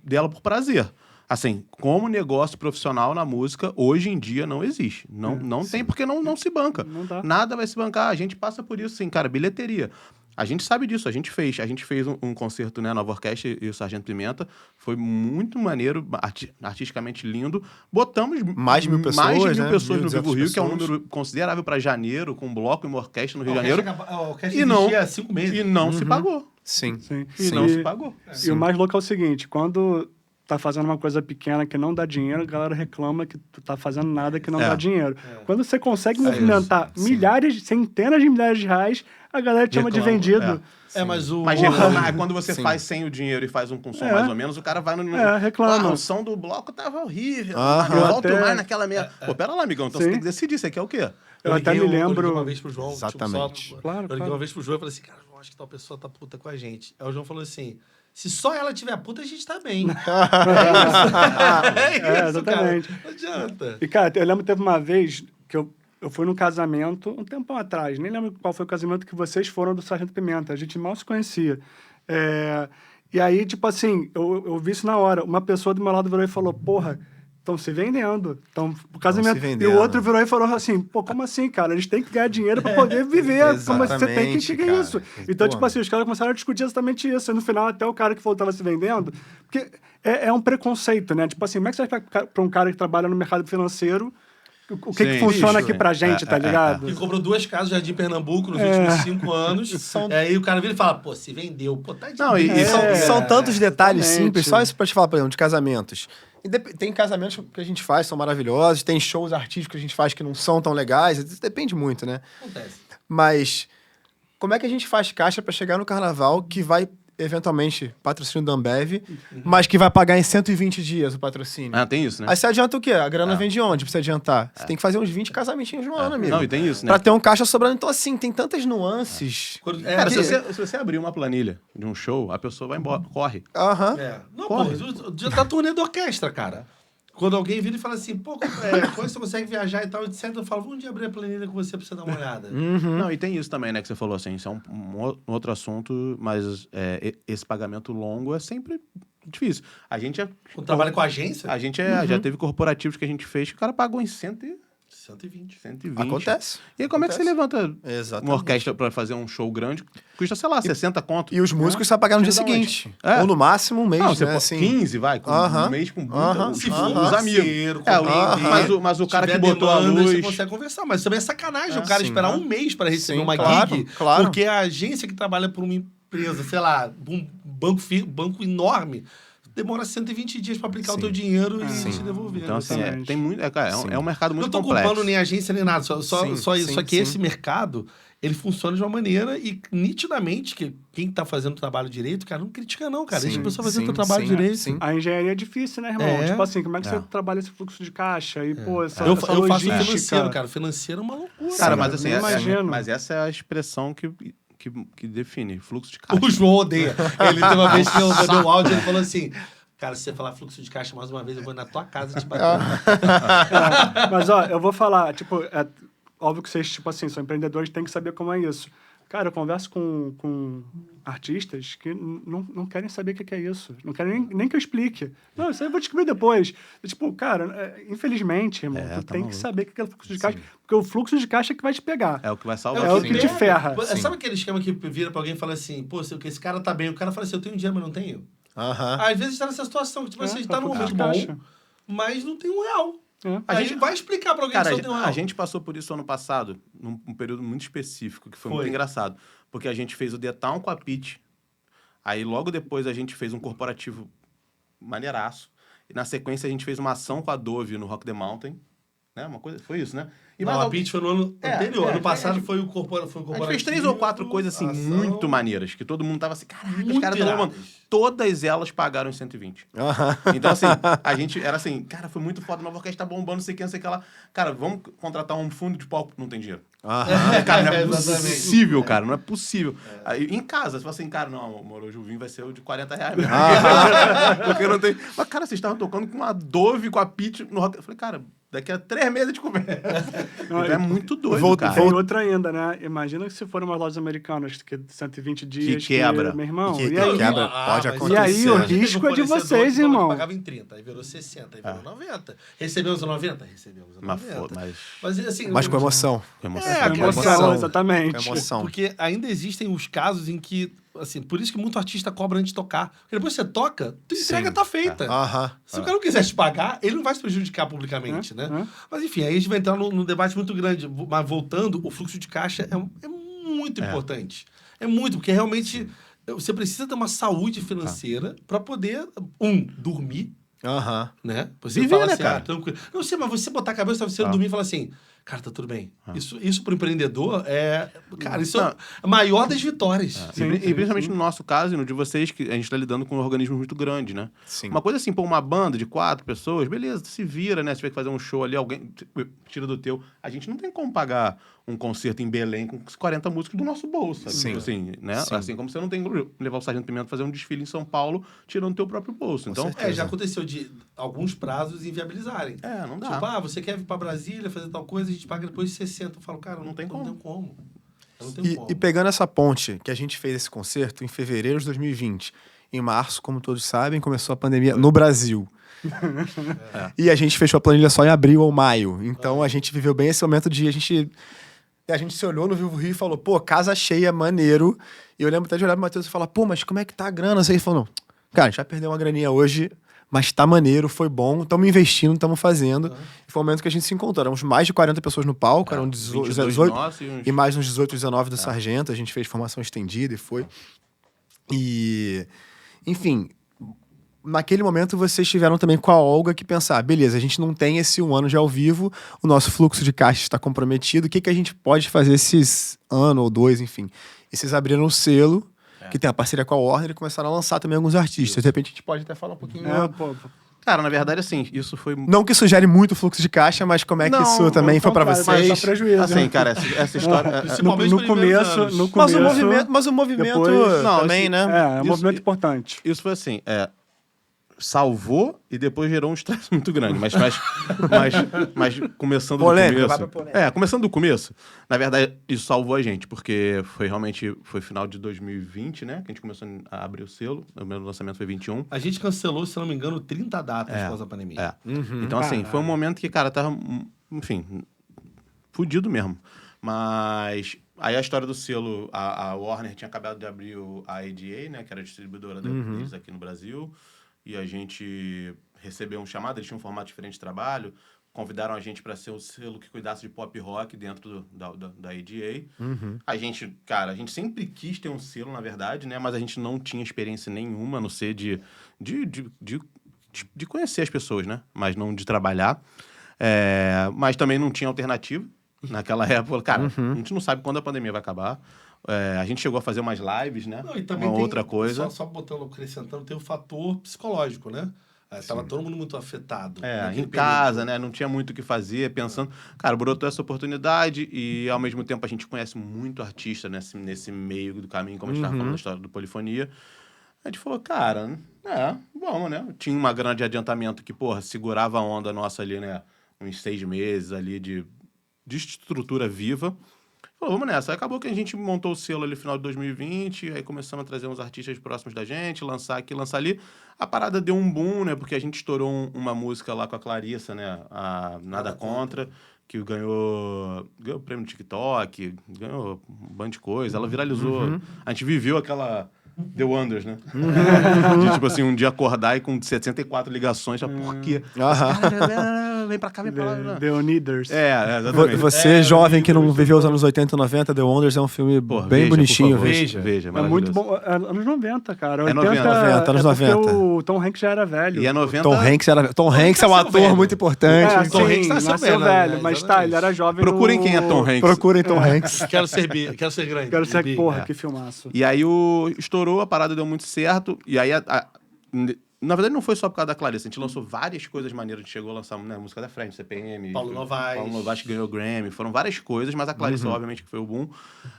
dela por prazer. Assim, como negócio profissional na música, hoje em dia não existe. Não tem, porque não se banca. Não dá. Nada vai se bancar. A gente passa por isso, assim, cara, bilheteria. A gente sabe disso, a gente fez um concerto, né, Nova Orquestra e o Sargento Pimenta. Foi muito maneiro, artisticamente lindo. Botamos Mais de 1.000 pessoas, mais de 1.000 né? pessoas no 1.200 Vivo Rio, que é um pessoas. número considerável para janeiro, com um bloco e uma orquestra no Rio de A Janeiro. orquestra E não- existia há 5 meses. E não se pagou. Sim. Sim. E não se pagou. E o mais louco é o seguinte, quando tá fazendo uma coisa pequena que não dá dinheiro, a galera reclama que tu tá fazendo nada que não dá dinheiro. Quando você consegue movimentar milhares, centenas de milhares de reais, a galera te chama de Reclama, vendido. Mas o... Mas reclamar, quando você Sim. faz sem o dinheiro e faz um com som É. mais ou menos, o cara vai no... reclama. Ah, o som do bloco tava horrível. Aham. Não Eu volto até- mais naquela merda. Pô, pera lá, amigão. Então Sim. você tem que decidir. Você quer o quê? Eu até me Eu liguei lembro... uma vez pro João. Exatamente. Claro, Eu liguei claro. uma vez pro João e falei assim, cara, João, acho que tal pessoa tá puta com a gente. Aí o João falou assim, se só ela tiver puta, a gente tá bem. É isso, exatamente. cara. Não adianta. E, cara, eu lembro que teve uma vez que eu fui num casamento, um tempão atrás, nem lembro qual foi o casamento que vocês foram do Sargento Pimenta, a gente mal se conhecia. E aí, tipo assim, eu vi isso na hora. Uma pessoa do meu lado virou e falou, porra, estão se vendendo. Estão pro casamento. se E vendendo. o outro virou e falou assim, pô, como assim, cara? Eles têm que ganhar dinheiro pra poder viver. Como você tem que Exatamente, chegar cara. isso. Então, Pô. tipo assim, os caras começaram a discutir exatamente isso. E no final, até o cara que falou que tava se vendendo, porque é um preconceito, né? Tipo assim, como é que você vai pra um cara que trabalha no mercado financeiro, o que Sim, funciona bicho, aqui pra gente, tá ligado? E comprou 2 casas já de Pernambuco nos últimos 5 anos. Aí o cara vira e fala, pô, se vendeu. Pô, tá de Não, e boa. São tantos detalhes exatamente. simples, só isso pra te falar, por exemplo, de casamentos. E tem casamentos que a gente faz, são maravilhosos, tem shows artísticos que a gente faz que não são tão legais, isso depende muito, né? Acontece. Mas como é que a gente faz caixa pra chegar no carnaval que vai, eventualmente, patrocínio da Ambev, mas que vai pagar em 120 dias o patrocínio? Ah, tem isso, né? Aí você adianta o quê? A grana vem de onde pra você adiantar? Você tem que fazer uns 20 casamentinhos no ano, amigo. Não, e tem isso, né? Pra ter um caixa sobrando. Então, assim, tem tantas nuances. Cara, que- se você abrir uma planilha de um show, a pessoa vai embora, corre. Aham. Não, Corre. pô, já tá turnê da orquestra, cara. Quando alguém vira e fala assim, pô, como você consegue viajar e tal, etc. Eu falo, vamos dia abrir a planilha com você pra você dar uma olhada. Não, e tem isso também, né, que você falou assim, isso é um outro assunto, mas esse pagamento longo é sempre difícil. A gente Quando trabalha com agência, a gente já teve corporativos que a gente fez que o cara pagou em 120. 120. Acontece. E aí como é que você levanta Exatamente. uma orquestra pra fazer um show grande? Custa, sei lá, 60 conto. E os músicos só pagaram no dia Você dá onde? seguinte. É. Ou no máximo um mês, Não, você né? pô, Assim. 15, vai, com Aham. um mês com muita, Aham. os, Se for os amigos. parceiro, É, compreender, mas o cara tiver que botou a demanda, luz... Você consegue conversar, mas também é sacanagem o cara sim, esperar né? um mês para receber Sim, uma claro, gig, claro. porque a agência que trabalha por uma empresa, sei lá, um banco enorme, demora 120 dias para aplicar o teu dinheiro e te devolver. Então, assim, Exatamente. tem muito, cara, é um mercado Não muito tô complexo. culpando nem agência nem nada, só Sim, isso. sim, Só que sim. esse mercado, ele funciona de uma maneira e nitidamente que quem tá fazendo o trabalho direito, cara, não critica não, cara. Deixa a pessoa fazer o sim, teu trabalho sim, direito. sim. A engenharia é difícil, né, irmão? É. Tipo assim, como é que você trabalha esse fluxo de caixa? E, pô, essa Eu essa faço logística. financeiro, cara. Financeiro é uma loucura. Cara, Sim, mas assim, nem imagino. mas essa é a expressão que define fluxo de caixa. O João odeia. Ele tem uma vez que eu mandei um áudio, ele falou assim... Cara, se você falar fluxo de caixa mais uma vez, eu vou na tua casa te bater. Mas, ó, eu vou falar, tipo, é óbvio que vocês, tipo assim, são empreendedores, têm que saber como é isso. Cara, eu converso com artistas que não querem saber o que é isso. Não querem nem que eu explique. Não, isso aí eu vou descobrir depois. Tipo, cara, infelizmente, irmão, tu tá tem maluco. que saber o que é o fluxo de caixa. Porque o fluxo de caixa é que vai te pegar. É o que vai salvar. É o sim. que te ferra. Sabe aquele esquema que vira pra alguém e fala assim, pô, esse cara tá bem. O cara fala assim, eu tenho dinheiro, mas não tenho. Aham. Às vezes tá nessa situação que, tipo assim, tá num fluxo momento de caixa. bom, mas não tem R$1. É. A gente vai explicar pra alguém Cara, que só tem R$1. a gente passou por isso ano passado, num período muito específico, que foi muito engraçado. Porque a gente fez o The Town com a Pitty. Aí, logo depois, a gente fez um corporativo maneiraço. E, na sequência, a gente fez uma ação com a Dove no Rock the Mountain. Né? Uma coisa, foi isso, né? E Não, mais a Pitty foi no ano anterior. Ano passado foi o corporativo. A gente fez 3 ou 4 coisas, assim, ação. muito maneiras. Que todo mundo tava assim, caraca, os Muito caras estão iradas. amando. Todas elas pagaram em 120. Aham. Então, assim, a gente era assim, cara, foi muito foda, a nova orquestra tá bombando, não sei o que, não sei o que lá. Cara, vamos contratar um fundo de palco, não tem dinheiro. Aham. Cara, não é Exatamente. possível, cara, não é possível. Aí, em casa, você fala assim, cara, não, amor, hoje o vinho vai ser o de R$40 mesmo. Porque não tem... Mas, cara, vocês estavam tocando com a Dove, com a Pitty no rock. Eu falei, cara, daqui a 3 meses de conversa. Não, Então é muito doido, volta- cara. Tem outra ainda, né? Imagina que se for umas lojas americanas que 120 dias... quebra. Meu irmão, Que e aí? quebra. Pode mas acontecer. E aí, o a gente teve risco é de fornecedor vocês, que falou que irmão. pagava em 30, aí virou 60, aí virou 90. Recebemos a 90? Recebemos a 90. Mas assim... Mas com emoção. Com emoção. É, Com aquela emoção, emoção. exatamente. Com emoção. Porque ainda existem os casos em que, assim, por isso que muito artista cobra antes de tocar. Porque depois você toca, tua entrega tá feita. Aham. Se o cara não quiser te pagar, ele não vai se prejudicar publicamente, né? Mas enfim, aí a gente vai entrar num debate muito grande. Mas voltando, o fluxo de caixa é muito importante. É muito, porque realmente você precisa ter uma saúde financeira para poder, dormir, Aham. né? Você Viver, fala né, assim, cara? tranquilo. Não sei, mas você botar a cabeça no travesseiro, dormir e falar assim, cara, tá tudo bem. Isso pro empreendedor é... Cara, isso é a maior das vitórias. E principalmente no nosso caso e no de vocês, que a gente tá lidando com um organismo muito grande, né? Sim. Uma coisa assim, pô, uma banda de 4 pessoas, beleza, se vira, né? Se tiver que fazer um show ali, alguém tira do teu. A gente não tem como pagar um concerto em Belém com 40 músicos do nosso bolso, sabe? Sim. Tipo assim, né? Sim. Assim como você não tem como levar o Sargento Pimenta fazer um desfile em São Paulo tirando do teu próprio bolso. Então, certeza. Já aconteceu de alguns prazos inviabilizarem. não dá. Tipo, você quer vir pra Brasília fazer tal coisa, a gente paga depois de 60. Eu falo, cara, não tem como. Eu não tenho como. E pegando essa ponte que a gente fez esse concerto em fevereiro de 2020, em março, como todos sabem, começou a pandemia no Brasil. E a gente fechou a planilha só em abril ou maio. Então a gente viveu bem esse momento de a gente se olhou no Vivo Rio e falou, pô, casa cheia, maneiro. E eu lembro até de olhar pro Matheus e falar, pô, mas como é que tá a grana? Aí ele falou, não, cara, a gente já perdeu uma graninha hoje, mas tá maneiro, foi bom, estamos investindo, estamos fazendo. E foi o momento que a gente se encontrou. Éramos mais de 40 pessoas no palco, eram 22 18 nossos e uns... e mais uns 18, 19 do Sargento. A gente fez formação estendida e foi. E, enfim, naquele momento vocês tiveram também com a Olga que pensar, beleza, a gente não tem esse 1 ano de ao vivo, o nosso fluxo de caixa está comprometido, o que a gente pode fazer esses ano ou 2, enfim. E vocês abriram o selo, que tem a parceria com a Warner, e começaram a lançar também alguns artistas. De repente a gente pode até falar um pouquinho... Cara, na verdade, assim, isso foi... Não que isso gere muito fluxo de caixa, mas como é que isso também foi pra vocês? Mas só prejuízo. Assim, cara, essa história... Principalmente no nos primeiros começo, anos. no Mas começo... o movimento depois- Não, também, esse- né? É um movimento importante. Isso foi assim, salvou e depois gerou um estresse muito grande. Mas começando Polêmica, do vai começo... pra polêmica. Começando do começo, na verdade, isso salvou a gente, porque foi final de 2020, né? Que a gente começou a abrir o selo. O meu lançamento foi 21. A gente cancelou, se não me engano, 30 datas após a pandemia. Então, assim, foi um momento que, cara, tava, enfim, fudido mesmo. Mas aí a história do selo, a Warner tinha acabado de abrir a ADA, né? Que era a distribuidora deles aqui no Brasil. E a gente recebeu um chamado, eles tinham um formato diferente de trabalho, convidaram a gente para ser o selo que cuidasse de pop rock dentro da ADA. A gente sempre quis ter um selo, na verdade, né? Mas a gente não tinha experiência nenhuma, a não ser de conhecer as pessoas, né? Mas não de trabalhar. Mas também não tinha alternativa naquela época. Cara, a gente não sabe quando a pandemia vai acabar. A gente chegou a fazer umas lives, né? Não, e também uma tem, outra coisa. Só botando, acrescentando, tem o fator psicológico, né? Tava todo mundo muito afetado. naquele Em casa, período. né? Não tinha muito o que fazer, pensando... Cara, brotou essa oportunidade e, ao mesmo tempo, a gente conhece muito artista nesse meio do caminho, como a gente estava falando da história do Polifonia. A gente falou, cara, vamos, né? Tinha uma grande adiantamento que, porra, segurava a onda nossa ali, né? Uns 6 meses ali de estrutura viva. Falou, vamos nessa. Aí acabou que a gente montou o selo ali no final de 2020, aí começamos a trazer uns artistas próximos da gente, lançar aqui, lançar ali. A parada deu um boom, né? Porque a gente estourou uma música lá com a Clarissa, né? A Nada Contra, que ganhou o prêmio do TikTok, ganhou um bando de coisa. Ela viralizou. A gente viveu aquela The Wonders, né? De, tipo assim, um dia acordar e com 74 ligações, já, por quê? Vem pra cá, vem pra lá. The Oniders. Exatamente. Você, jovem que não viveu os anos 80 e 90, The Wonders é um filme Porra, bem veja, bonitinho. por favor. Veja. Veja, É muito maravilhoso. bom. É anos 90, cara. É 80, 90, anos é porque 90. o Tom Hanks já era velho. E é 90... Tom Hanks é um tá ator sendo velho. muito importante. É, Tom sim, Hanks nasceu nasceu velho, velho, né? mas Exatamente. ele era jovem. Procurem quem é Tom Hanks. Procurem Tom Hanks. Quero ser grande. Quero ser, Bi. porra, que filmaço. E aí estourou, a parada deu muito certo. E aí, na verdade, não foi só por causa da Clarissa. A gente lançou várias coisas maneiras. A gente chegou a lançar, né, música da Friend, CPM. Paulo Novaes que ganhou o Grammy. Foram várias coisas, mas a Clarissa, obviamente, que foi o boom.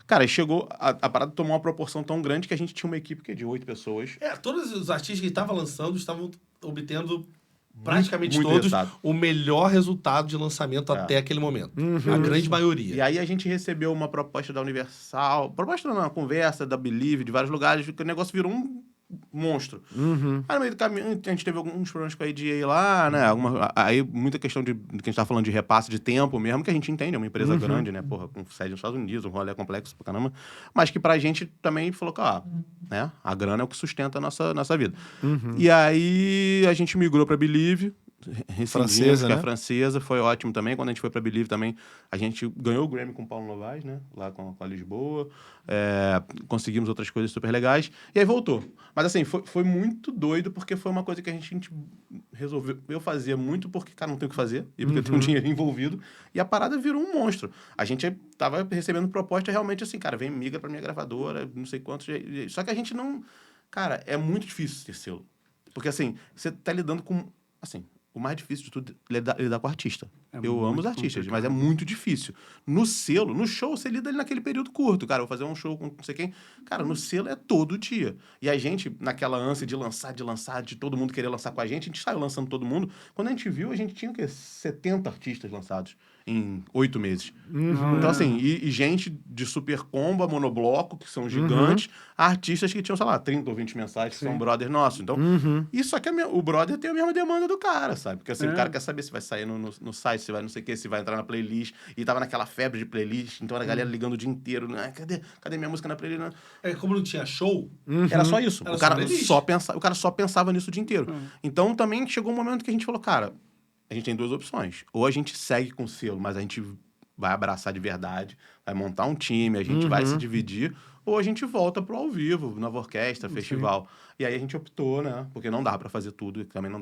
Cara, aí chegou... A parada tomou uma proporção tão grande que a gente tinha uma equipe de 8 pessoas. Todos os artistas que estavam lançando estavam obtendo praticamente muito todos resultado. o melhor resultado de lançamento até aquele momento. A grande maioria. E aí a gente recebeu uma proposta da Universal, proposta não, uma conversa da Believe, de vários lugares, que o negócio virou um monstro. Aí no meio do caminho a gente teve alguns problemas com a ADA lá, né? Aí muita questão de que a gente tava falando de repasse de tempo mesmo, que a gente entende, é uma empresa grande, né? Porra, com sede nos Estados Unidos, um rolê complexo pra caramba. Mas que pra gente também falou que, né? A grana é o que sustenta a nossa vida. E aí a gente migrou pra Believe. Francesa, que é né? francesa, foi ótimo também. Quando a gente foi pra Believe também, a gente ganhou o Grammy com o Paulo Novaes, né? Lá com a Lisboa. Conseguimos outras coisas super legais. E aí voltou. Mas assim, foi muito doido, porque foi uma coisa que a gente resolveu. Eu fazia muito porque, cara, não tem o que fazer. E porque tem um dinheiro envolvido. E a parada virou um monstro. A gente tava recebendo proposta realmente assim, cara, vem, migra pra minha gravadora, não sei quantos. Só que a gente não... Cara, é muito difícil ter selo. Porque assim, você tá lidando com... Assim, o mais difícil de tudo é lidar com o artista. Eu amo os artistas, mas é muito difícil. No selo, no show, você lida ali naquele período curto. Cara, vou fazer um show com não sei quem. Cara, no selo é todo dia. E a gente, naquela ânsia de lançar, de todo mundo querer lançar com a gente saiu lançando todo mundo. Quando a gente viu, a gente tinha, o quê? 70 artistas lançados em 8 meses. Então, assim, e gente de super combo, a monobloco, que são gigantes, artistas que tinham, sei lá, 30 ou 20 mensagens, que são brothers nossos. Então, isso aqui o brother tem a mesma demanda do cara, sabe? Porque assim, o cara quer saber se vai sair no site, se vai não sei o quê, se vai entrar na playlist. E tava naquela febre de playlist, então era a galera ligando o dia inteiro. Né? Cadê minha música na playlist? Como não tinha show, Era só isso. Era O cara só o cara só pensava nisso o dia inteiro. Então também chegou um momento que a gente falou, cara, a gente tem duas opções. Ou a gente segue com o selo, mas a gente vai abraçar de verdade, vai montar um time, a gente vai se dividir, ou a gente volta pro ao vivo, nova orquestra, festival. E aí a gente optou, né? Porque não dá pra fazer tudo, também não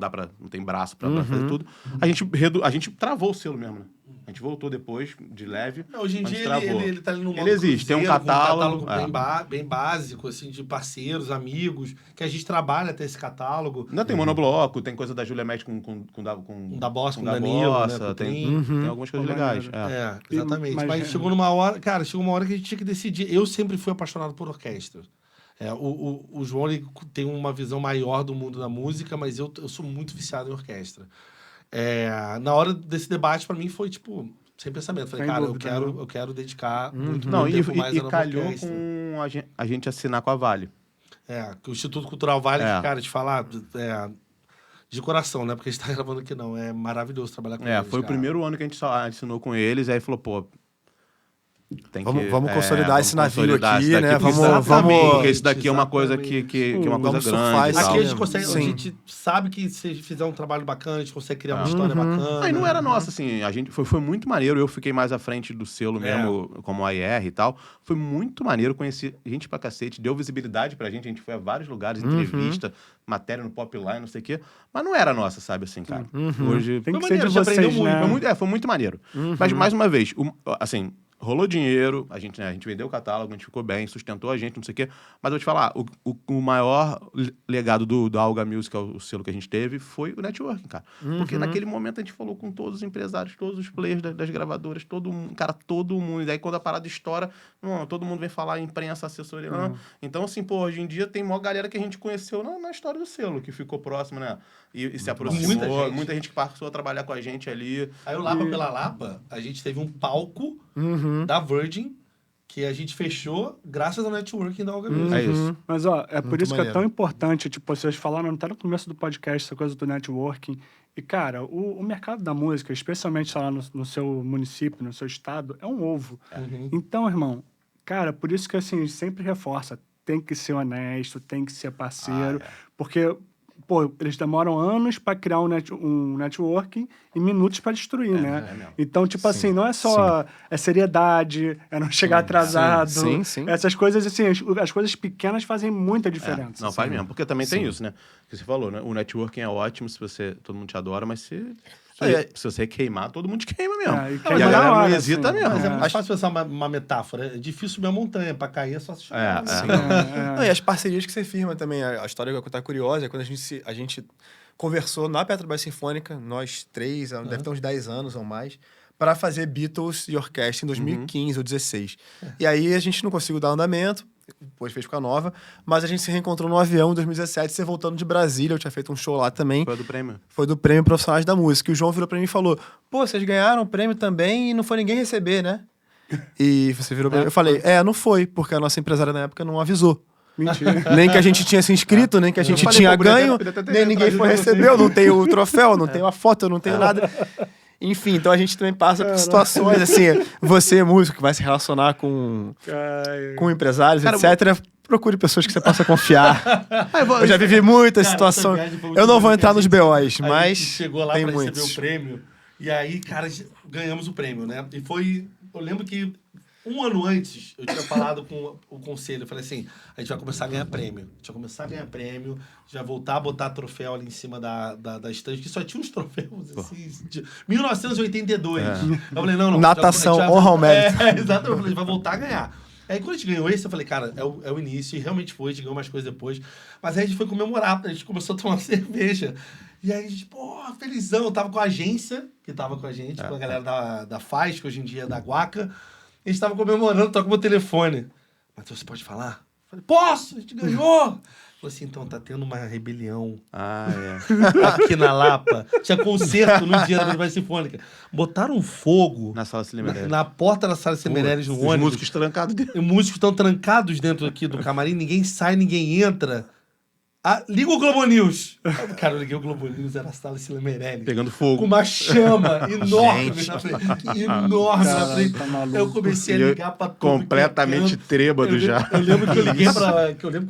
tem braço pra fazer tudo. A gente travou o selo mesmo, né? A gente voltou depois, de leve. Hoje em mas dia travou. ele tá ali no modo Ele existe, tem um cruzeiro, com catálogo. bem básico, assim, de parceiros, amigos, que a gente trabalha até esse catálogo. Não, tem monobloco, tem coisa da Julia Match com Da Bossa, com da Danilo, Bossa, né, com o tem algumas coisas legais. Exatamente. Mas Mas chegou uma hora que a gente tinha que decidir. Eu sempre fui apaixonado por orquestra. O João ele tem uma visão maior do mundo da música, mas eu sou muito viciado em orquestra. Na hora desse debate, para mim, foi tipo, sem pensamento. Falei, Sem cara, dúvida, eu quero dedicar muito Não, tempo mais à e nova calhou orquestra. com a gente assinar com a Vale. Que o Instituto Cultural Vale, É. que, cara, te falar, de coração, né? Porque a gente tá gravando aqui, não. É maravilhoso trabalhar com eles, Foi o cara. primeiro ano que a gente só assinou com eles, aí falou, pô, Vamos consolidar esse navio consolidar aqui, isso daqui, né? porque Vamos- porque isso daqui é uma coisa que é uma coisa Vamos surfar grande e esse tal. Aqui a gente Sim. consegue, a Sim. gente sabe que se fizer um trabalho bacana, a gente consegue criar uma história bacana. Aí não era nossa, assim, a gente foi muito maneiro, eu fiquei mais à frente do selo mesmo, como AIR e tal. Foi muito maneiro, conheci gente pra cacete, deu visibilidade pra gente, a gente foi a vários lugares, entrevista, matéria no Popline, não sei o quê, mas não era nossa, sabe, assim, cara. Hoje... Tem que Foi ser de maneiro, a gente aprendeu vocês, muito, né? Foi muito maneiro. Mas, mais uma vez, assim, rolou dinheiro, a gente vendeu o catálogo, a gente ficou bem, sustentou a gente, não sei o quê. Mas eu vou te falar, o maior legado do Alga Music, o selo que a gente teve, foi o networking, cara. Porque naquele momento a gente falou com todos os empresários, todos os players das gravadoras, todo mundo, cara, todo mundo. E daí quando a parada estoura, todo mundo vem falar, imprensa, assessoria. Então, assim, pô, hoje em dia tem maior galera que a gente conheceu na história do selo, que ficou próximo, né? E se aproximou. Muita gente que passou a trabalhar com a gente ali. Aí o Lapa pela Lapa, a gente teve um palco da Virgin que a gente fechou graças ao networking da Olga Music. É isso. Mas, ó, é por Muito isso que é maneiro. tão importante, tipo, vocês falaram até no começo do podcast, essa coisa do networking. E, cara, o mercado da música, especialmente, sei lá, no seu município, no seu estado, é um ovo. Uhum. Então, irmão, cara, por isso que, assim, sempre reforça, tem que ser honesto, tem que ser parceiro, porque... Pô, eles demoram anos para criar um networking e minutos para destruir, né? mesmo. Então, tipo assim, não é só seriedade, é não chegar atrasado. sim. Essas coisas, assim, as coisas pequenas fazem muita diferença. Não, faz assim. mesmo. Porque também tem isso, né? Que você falou, né? O networking é ótimo se todo mundo te adora, mas se você queimar, todo mundo te queima mesmo. É, e e queima a galera na hora, não hesita assim. mesmo. Mas é muito fácil pensar uma metáfora. É difícil subir a montanha. Pra cair é só se chegar. Não, e as parcerias que você firma também. A história que eu contar curiosa é quando a gente conversou na Petrobras Sinfônica, nós três, deve ter uns 10 anos ou mais, para fazer Beatles e orquestra em 2015 ou 2016. E aí a gente não conseguiu dar andamento, depois fez com a Nova, mas a gente se reencontrou no avião em 2017, você voltando de Brasília, eu tinha feito um show lá também. Foi do prêmio. Foi do Prêmio Profissionais da Música. E o João virou pra mim e falou, pô, vocês ganharam o prêmio também e não foi ninguém receber, né? E você virou pra mim, eu falei, não foi, porque a nossa empresária na época não avisou. Mentira. Nem que a gente tinha se inscrito, nem que a gente falei, tinha pô, podia ganho, ter nem ninguém foi receber. Eu não tenho o troféu, não tenho a foto, eu não tenho nada. Enfim, então a gente também passa por situações assim. Você, músico, que vai se relacionar com empresários, etc. Procure pessoas que você possa confiar. Eu já vivi muitas situações. Eu não vou entrar nos BOs, A mas gente chegou lá tem pra muitos. receber o prêmio. E aí, cara, ganhamos o prêmio, né? E foi... Eu lembro que um ano antes, eu tinha falado com o conselho. Eu falei assim, a gente vai começar a ganhar prêmio. A gente vai começar a ganhar prêmio. Já voltar a botar troféu ali em cima da estante, que só tinha uns troféus, assim, de 1982. Eu falei, não. Natação, já, a gente vai- honra ao mérito. Exatamente. Eu falei, a gente vai voltar a ganhar. Aí quando a gente ganhou esse, eu falei, cara, é o início. E realmente foi, a gente ganhou mais coisas depois. Mas aí a gente foi comemorar, a gente começou a tomar cerveja. E aí a gente, pô, felizão. Eu tava com a agência, que tava com a gente, com a galera da FAS, que hoje em dia é da Guaca. A gente tava comemorando, toca o meu telefone. Matheus, você pode falar? Eu falei, posso, a gente ganhou! Falei assim, então, tá tendo uma rebelião aqui na Lapa. Tinha concerto no dia da Petrobras Sinfônica. Botaram fogo Na sala Cinemeirelles. na porta da sala Semereles no Os ônibus. músicos trancados dentro. Os músicos estão trancados dentro aqui do camarim, ninguém sai, ninguém entra. Liga o Globo News. Cara, eu liguei o Globo News, era a sala Cinemeirelles. Pegando Com fogo. uma chama enorme Gente. na frente. Enorme na Caralho, frente. tá maluco. Eu comecei a E eu ligar pra tudo. completamente trêbado já. Eu lembro que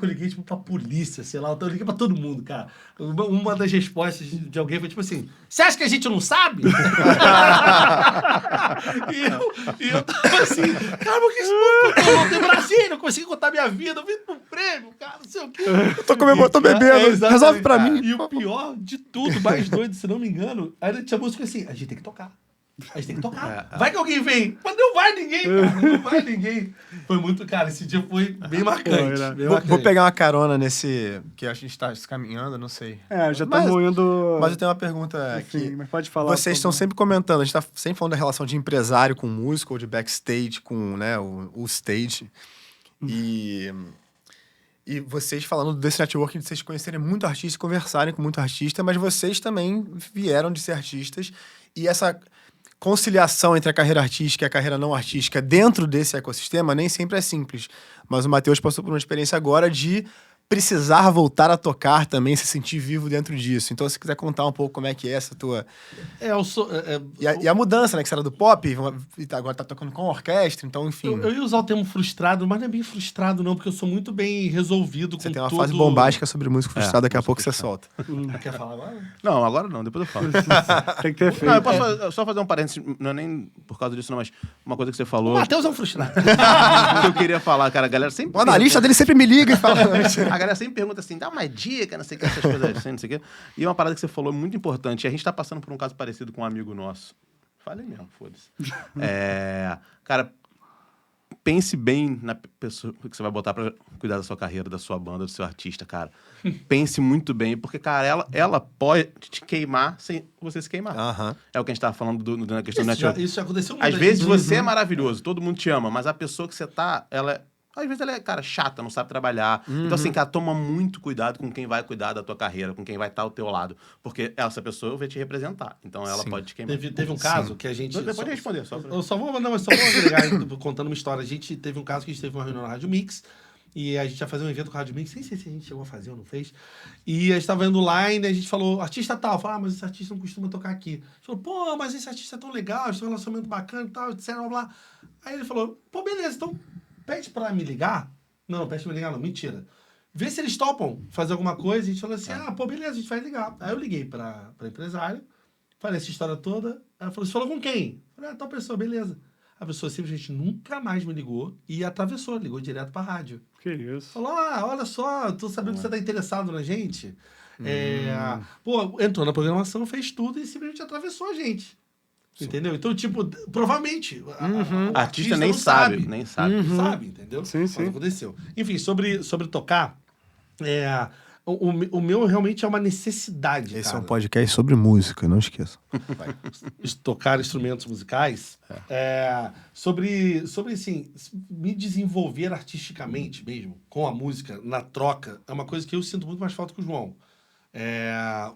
eu liguei tipo pra polícia, sei lá. Eu liguei pra todo mundo, cara. Uma das respostas de alguém foi tipo assim: você acha que a gente não sabe? e eu tava assim, cara, porque esse mundo eu voltei em Brasília, não consegui contar minha vida, eu vim pro prêmio, cara, não sei o quê. Tô bebendo, exatamente. resolve pra mim. E o pior de tudo, mais doido, se não me engano, ainda tinha música assim, a gente tem que tocar. A gente tem que tocar. Vai que alguém vem. Mas não vai ninguém, cara. Não vai ninguém. Foi muito, cara, esse dia foi bem marcante. Bem Vou marcante. pegar uma carona nesse... Que a gente tá se caminhando, não sei. Já estamos indo... Mas eu tenho uma pergunta Enfim, aqui. mas pode falar. Vocês por estão favor. sempre comentando, a gente tá sempre falando da relação de empresário com músico, ou de backstage com, né, o stage. E vocês falando desse networking, de vocês conhecerem muito artista e conversarem com muito artista, mas vocês também vieram de ser artistas. E essa conciliação entre a carreira artística e a carreira não artística dentro desse ecossistema nem sempre é simples. Mas o Matheus passou por uma experiência agora de precisar voltar a tocar também, se sentir vivo dentro disso. Então, se quiser contar um pouco como é que é essa tua... Eu sou... E a mudança, né? Que você era do pop, e agora tá tocando com orquestra, então, enfim... Eu ia usar o termo frustrado, mas não é bem frustrado, não, porque eu sou muito bem resolvido Você com tem uma tudo... fase bombástica sobre música frustrada, daqui a pouco você solta. Quer falar agora? Não, agora não, depois eu falo. Tem que ter feito. Não, eu posso só fazer um parênteses, não é nem por causa disso, não, mas uma coisa que você O falou. Matheus é um frustrado. Que eu queria falar, cara, a galera sempre. O analista dele sempre me liga e fala... A galera sempre pergunta assim, dá uma dica, não sei o que, essas coisas assim, não sei o que. E uma parada que você falou muito importante, e a gente tá passando por um caso parecido com um amigo nosso. Falei mesmo, foda-se. Cara, pense bem na pessoa que você vai botar pra cuidar da sua carreira, da sua banda, do seu artista, cara. Pense muito bem, porque, cara, ela pode te queimar sem você se queimar. Aham. É o que a gente tava falando na questão do network. Isso já aconteceu muito. Às vezes você é maravilhoso, todo mundo te ama, mas a pessoa que você tá, ela Às vezes ela é, cara, chata, não sabe trabalhar. Então, assim, cara, toma muito cuidado com quem vai cuidar da tua carreira, com quem vai estar ao teu lado. Porque essa pessoa vai te representar. Então, ela Sim. pode te queimar. Teve um caso que a gente... Pode responder, só pra... Eu só vou agregar, contando uma história. A gente teve um caso que a gente teve uma reunião na Rádio Mix, e a gente ia fazer um evento com a Rádio Mix, nem sei se a gente chegou a fazer ou não fez. E a gente tava indo lá e a gente falou, artista tal. Falou, mas esse artista não costuma tocar aqui. A gente falou, pô, mas esse artista é tão legal, a gente tem um relacionamento bacana e tal, etc, blá, blá. Aí ele falou, pô, beleza, então pede pra me ligar. Não, pede pra me ligar não, mentira. Vê se eles topam fazer alguma coisa. A gente falou assim, pô, beleza, a gente vai ligar. Aí eu liguei pra empresário, falei essa história toda. Ela falou, você falou com quem? Eu falei, tal pessoa, beleza. A pessoa simplesmente nunca mais me ligou e atravessou, ligou direto pra rádio. Que isso. Falou, olha só, tô sabendo que você tá interessado na gente. Pô, entrou na programação, fez tudo e simplesmente atravessou a gente. Sim. Entendeu? Então, tipo, provavelmente, o artista nem sabe. Nem sabe. Não sabe, entendeu? Sim, sim. Mas aconteceu. Enfim, sobre tocar, o meu realmente é uma necessidade, Esse cara. é um podcast sobre música, não esqueça. Tocar instrumentos musicais, sobre assim, me desenvolver artisticamente mesmo, com a música, na troca, é uma coisa que eu sinto muito mais falta que o João.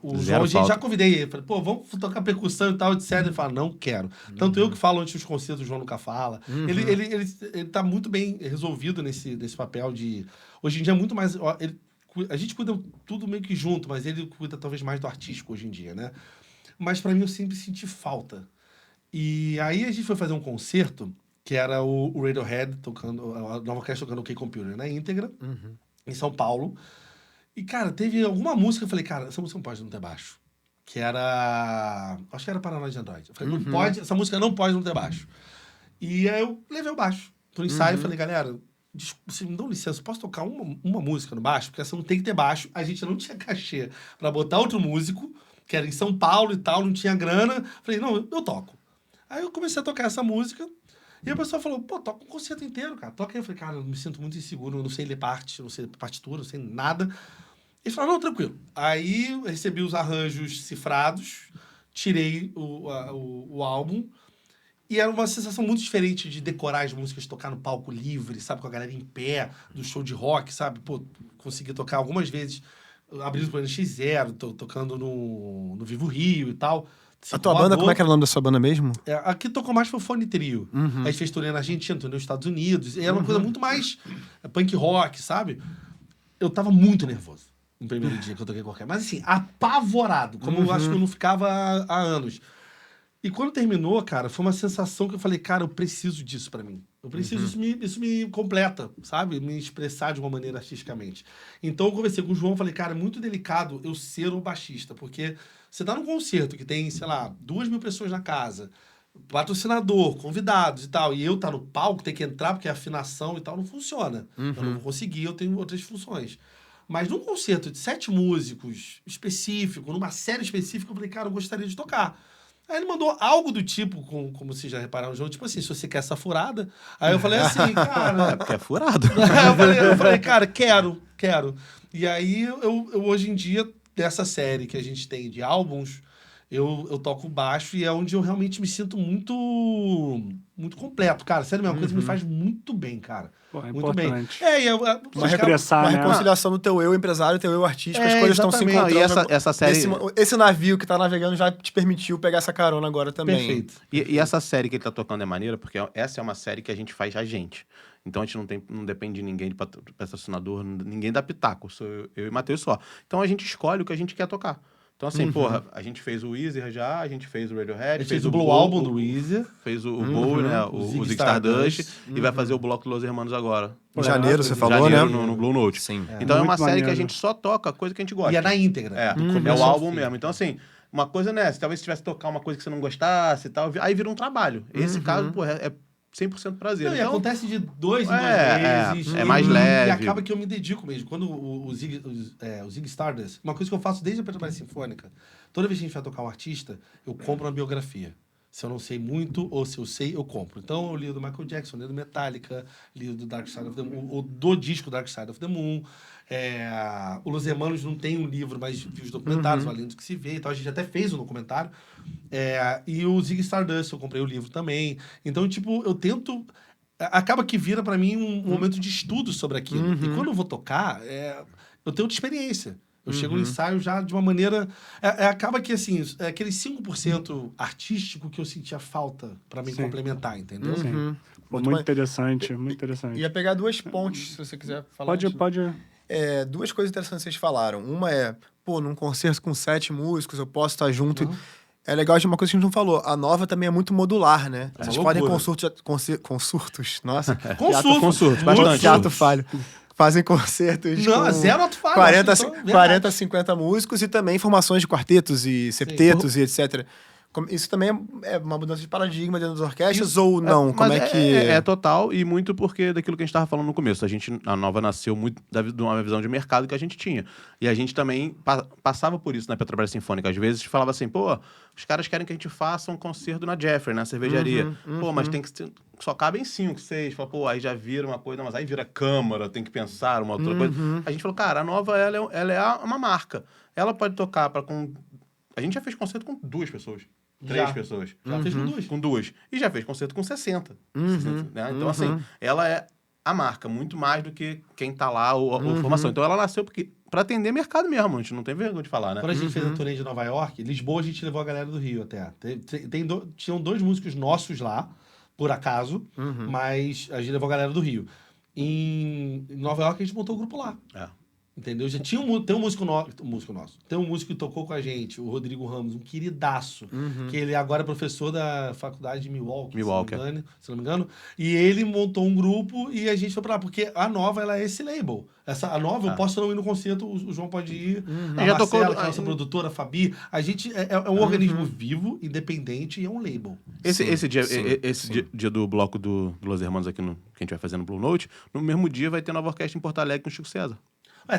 O João, a gente já convidei ele, falei, pô, vamos tocar percussão e tal, etc. Ele fala, não quero. Tanto eu que falo antes dos concertos, o João nunca fala. Ele tá muito bem resolvido nesse papel de... Hoje em dia é muito mais... a gente cuida tudo meio que junto, mas ele cuida talvez mais do artístico hoje em dia, né? Mas pra mim eu sempre senti falta. E aí a gente foi fazer um concerto, que era o Radiohead tocando, a Nova Orquestra tocando OK Computer na íntegra, em São Paulo. E, cara, teve alguma música, eu falei, cara, essa música não pode não ter baixo. Que era... Acho que era Paranoide Android. Eu falei, não pode, essa música não pode não ter baixo. E aí eu levei o baixo pro ensaio e falei, galera, vocês me dão licença, posso tocar uma música no baixo? Porque essa não tem que ter baixo. A gente não tinha cachê pra botar outro músico, que era em São Paulo e tal, não tinha grana. Falei, não, eu toco. Aí eu comecei a tocar essa música. E a pessoa falou, pô, toca um concerto inteiro, cara. Toca aí. Eu falei, cara, eu me sinto muito inseguro, eu não sei ler parte, não sei partitura, não sei nada. Ele falou, não, tranquilo. Aí eu recebi os arranjos cifrados, tirei o álbum, e era uma sensação muito diferente de decorar as músicas, tocar no palco livre, sabe, com a galera em pé, do show de rock, sabe? Pô, consegui tocar algumas vezes, abrindo o NX0, tocando no Vivo Rio e tal. A tua banda, como é que era o nome da sua banda mesmo? Aqui tocou mais foi o Fone Trio. A gente fez turnê na Argentina, turnê nos Estados Unidos. E era uma coisa muito mais punk rock, sabe? Eu tava muito nervoso no primeiro dia que eu toquei qualquer. Mas assim, apavorado, como eu acho que eu não ficava há anos. E quando terminou, cara, foi uma sensação que eu falei, cara, eu preciso disso pra mim. Eu preciso, isso me completa, sabe? Me expressar de uma maneira artisticamente. Então eu conversei com o João, falei, cara, é muito delicado eu ser o baixista, porque você tá num concerto que tem, sei lá, 2.000 pessoas na casa, patrocinador, convidados e tal, e eu tá no palco, tem que entrar porque a afinação e tal não funciona. Eu não vou conseguir, eu tenho outras funções. Mas num concerto de 7 músicos específico, numa série específica, eu falei, cara, eu gostaria de tocar. Aí ele mandou algo do tipo, como vocês já repararam, João, tipo assim, se você quer essa furada. Aí eu falei assim, cara... É porque é furado. eu falei, cara, quero. E aí, eu hoje em dia, dessa série que a gente tem de álbuns, eu toco baixo e é onde eu realmente me sinto muito completo, cara. Sério mesmo, uma coisa que me faz muito bem, cara. Pô, é muito importante. bem. Uma regressar, Uma né? reconciliação do teu eu empresário, teu eu artístico, as coisas estão se exatamente. encontrando. E essa série... Esse navio que tá navegando já te permitiu pegar essa carona agora também. Perfeito. E essa série que ele tá tocando é maneira, porque essa é uma série que a gente faz a gente. Então a gente não depende de ninguém, de patrocinador, ninguém dá pitaco. Sou eu e Matheus só. Então a gente escolhe o que a gente quer tocar. Então, assim, porra, a gente fez o Weezer já, a gente fez o Radiohead, A gente fez o Blue Album do Weezer. Fez o Bowie, né? O Ziggy Stardust. E vai fazer o bloco dos Los Hermanos agora. Em janeiro, você falou, janeiro, né? no Blue Note. Sim. Então é uma Muito série maneiro. que a gente só toca coisa que a gente gosta. E é na íntegra. É, é o álbum mesmo. Então, assim, uma coisa, né? Se talvez você tivesse tocar uma coisa que você não gostasse e tal, aí vira um trabalho. Esse caso, pô, é 100% prazer. Não, e Então, acontece de 2 em 2 vezes. é mais e leve. E acaba que eu me dedico mesmo. Quando o Ziggy Stardust, uma coisa que eu faço desde a Petrobras Sinfônica, toda vez que a gente vai tocar um artista, eu compro uma biografia. Se eu não sei muito, ou se eu sei, eu compro. Então, eu li do Michael Jackson, li do Metallica, li do Dark Side of the Moon, ou do disco Dark Side of the Moon. O Los Hermanos não tem um livro, mas vi os documentários, Além do que se vê. Então, a gente até fez um documentário. E o Ziggy Stardust, eu comprei o livro também. Então, tipo, eu tento acaba que vira pra mim um momento de estudo sobre aquilo. E quando eu vou tocar, eu tenho outra experiência. Eu chego no ensaio já de uma maneira... acaba que, assim, é aquele 5% artístico que eu sentia falta pra me complementar, entendeu? Sim. Pô, muito interessante, muito interessante. Ia pegar duas pontes, se você quiser falar. Pode. Duas coisas interessantes que vocês falaram. Uma é, num concerto com 7 músicos, eu posso estar junto. É legal de uma coisa que a gente não falou. A nova também é muito modular, né? Vocês podem concertos. Nossa. Consurto, bastante. Teatro falho. Fazem concertos Não, com zero ato falho. 40, 50 músicos e também formações de quartetos e septetos e etc. Isso também é uma mudança de paradigma dentro das orquestras ou não? Como é que... É total e muito porque daquilo que a gente estava falando no começo. A Nova nasceu muito de uma visão de mercado que a gente tinha. E a gente também passava por isso na Petrobras Sinfônica. Às vezes falava assim, os caras querem que a gente faça um concerto na Jeffrey, na cervejaria. Mas tem que... Só cabem 5, 6. Fala, aí já vira uma coisa, mas aí vira câmara, tem que pensar uma outra coisa. A gente falou, cara, a Nova, ela é uma marca. Ela pode tocar com... A gente já fez concerto com 2 pessoas. 3 pessoas. Já fez com 2. Com 2. E já fez concerto com 60. Né? Então, assim, ela é a marca, muito mais do que quem tá lá ou a formação. Então, ela nasceu pra atender mercado mesmo. A gente não tem vergonha de falar, né? Quando a gente fez a turnê de Nova York, Lisboa, a gente levou a galera do Rio até. Tinham 2 músicos nossos lá, por acaso, mas a gente levou a galera do Rio. Em Nova York, a gente montou o grupo lá. Entendeu? Já tem um músico nosso. Tem um músico que tocou com a gente, o Rodrigo Ramos, um queridaço. Que ele agora é professor da faculdade de Milwaukee. Se não me engano. E ele montou um grupo e a gente foi pra lá. Porque a Nova, ela é esse label. A Nova, eu posso não ir no concerto, o João pode ir. A já Marcela, tocou, que é a nossa produtora, a Fabi. A gente é um organismo vivo, independente e é um label. Esse dia do bloco do Los Hermanos aqui, que a gente vai fazer no Blue Note, no mesmo dia vai ter Nova Orquestra em Porto Alegre com o Chico César.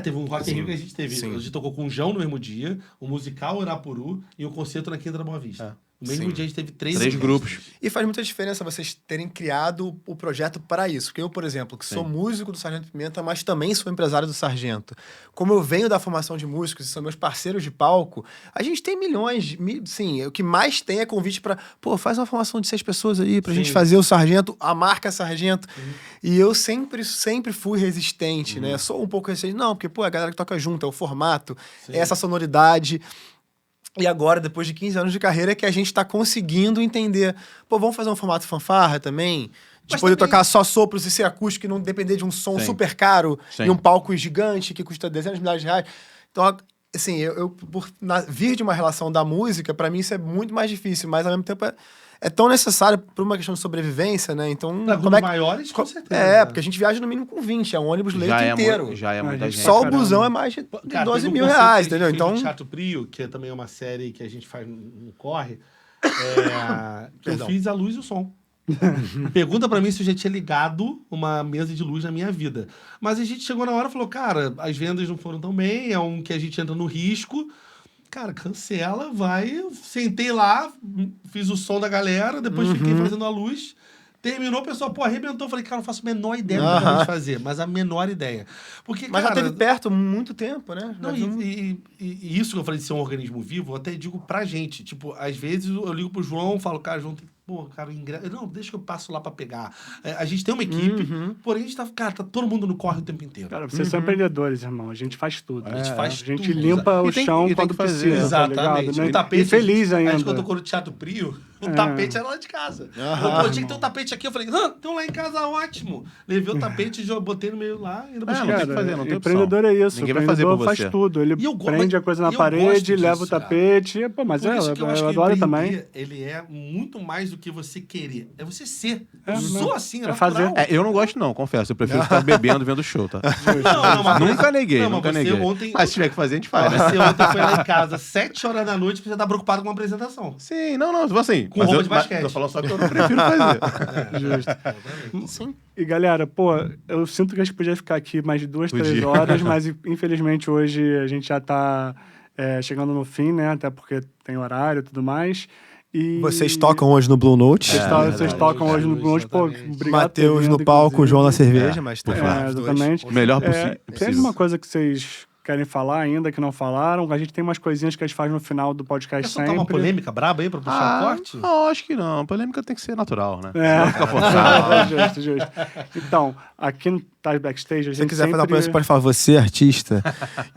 Teve um Rock in Rio que a gente teve. A gente tocou com o João no mesmo dia, o musical Arapuru e o concerto na Quinta da Boa Vista. No mesmo dia a gente teve 3 grupos. E faz muita diferença vocês terem criado o projeto para isso. Porque eu, por exemplo, que sou músico do Sargento Pimenta, mas também sou empresário do Sargento. Como eu venho da formação de músicos e são meus parceiros de palco, a gente tem milhões. Sim, o que mais tem é convite para... faz uma formação de 6 pessoas aí pra gente fazer o Sargento, a marca Sargento. E eu sempre fui resistente, né? Sou um pouco resistente. Não, porque, a galera que toca junto, é o formato, é essa sonoridade... E agora, depois de 15 anos de carreira, é que a gente tá conseguindo entender. Vamos fazer um formato fanfarra também? De poder tocar só sopros e ser acústico e não depender de um som super caro e um palco gigante que custa dezenas de milhares de reais. Então, assim, vir de uma relação da música, pra mim isso é muito mais difícil, mas ao mesmo tempo é tão necessário por uma questão de sobrevivência, né? Então, como maiores, com certeza. Porque a gente viaja no mínimo com 20, é um ônibus leito inteiro. Já é muita gente. Só o busão é mais de 12 mil reais, entendeu? Então, Teatro Prio, que é também uma série que a gente faz no Corre, que eu fiz a luz e o som. Pergunta pra mim se eu já tinha ligado uma mesa de luz na minha vida. Mas a gente chegou na hora e falou, cara, as vendas não foram tão bem, é um que a gente entra no risco. Cara, cancela, vai. Eu sentei lá, fiz o som da galera, depois fiquei fazendo a luz. Terminou, o pessoal, arrebentou. Falei, cara, não faço a menor ideia do que vamos fazer. Mas a menor ideia. Porque, mas já teve perto muito tempo, né? Não, e isso que eu falei de ser um organismo vivo, eu até digo pra gente. Tipo, às vezes eu ligo pro João, falo, cara, João, não, deixa que eu passo lá pra pegar. A gente tem uma equipe, porém a gente tá todo mundo no corre o tempo inteiro. Cara, vocês são empreendedores, irmão. A gente faz tudo. A gente faz tudo. A gente limpa o chão quando precisa. Exatamente. Tá o tapete, e feliz ainda. A gente, quando tocou no Teatro Prio, o tapete era lá de casa. Eu tinha que ter um tapete aqui. Eu falei, tem lá em casa, ótimo. Levei o tapete e botei no meio lá. E não tem o que fazer, não tem opção. Empreendedor é isso. Ninguém vai fazer por você. Faz tudo. Ele prende a coisa na parede, leva o tapete. Mas eu adoro também. Ele é muito mais do que você querer. É você ser. Eu sou assim, é fazer. Eu não gosto, não, confesso. Eu prefiro ficar bebendo vendo show, tá? Mas nunca neguei. Mas se tiver que fazer, a gente faz. Você ontem foi lá em casa, 7 horas da noite, porque você tá preocupado com uma apresentação. Sim, não, assim. Com roupa de basquete. Tô falando só que eu não prefiro fazer. Justo. Sim. E galera, eu sinto que a gente podia ficar aqui mais de 2, 3 horas, mas infelizmente hoje a gente já tá chegando no fim, né? Até porque tem horário e tudo mais. E... Vocês tocam hoje no Blue Note. Vocês tocam hoje no Blue Note. Obrigado. Matheus no palco, João na cerveja, mas exatamente. Melhor possível. Tem alguma coisa que vocês querem falar ainda, que não falaram. A gente tem umas coisinhas que a gente faz no final do podcast Quer soltar sempre. uma polêmica braba aí pra puxar o corte? Não, acho que não. A polêmica tem que ser natural, né? Justo. Então, aqui no Tais Backstage, a gente Se você quiser fazer uma sempre... polêmica, você pode falar, você, artista,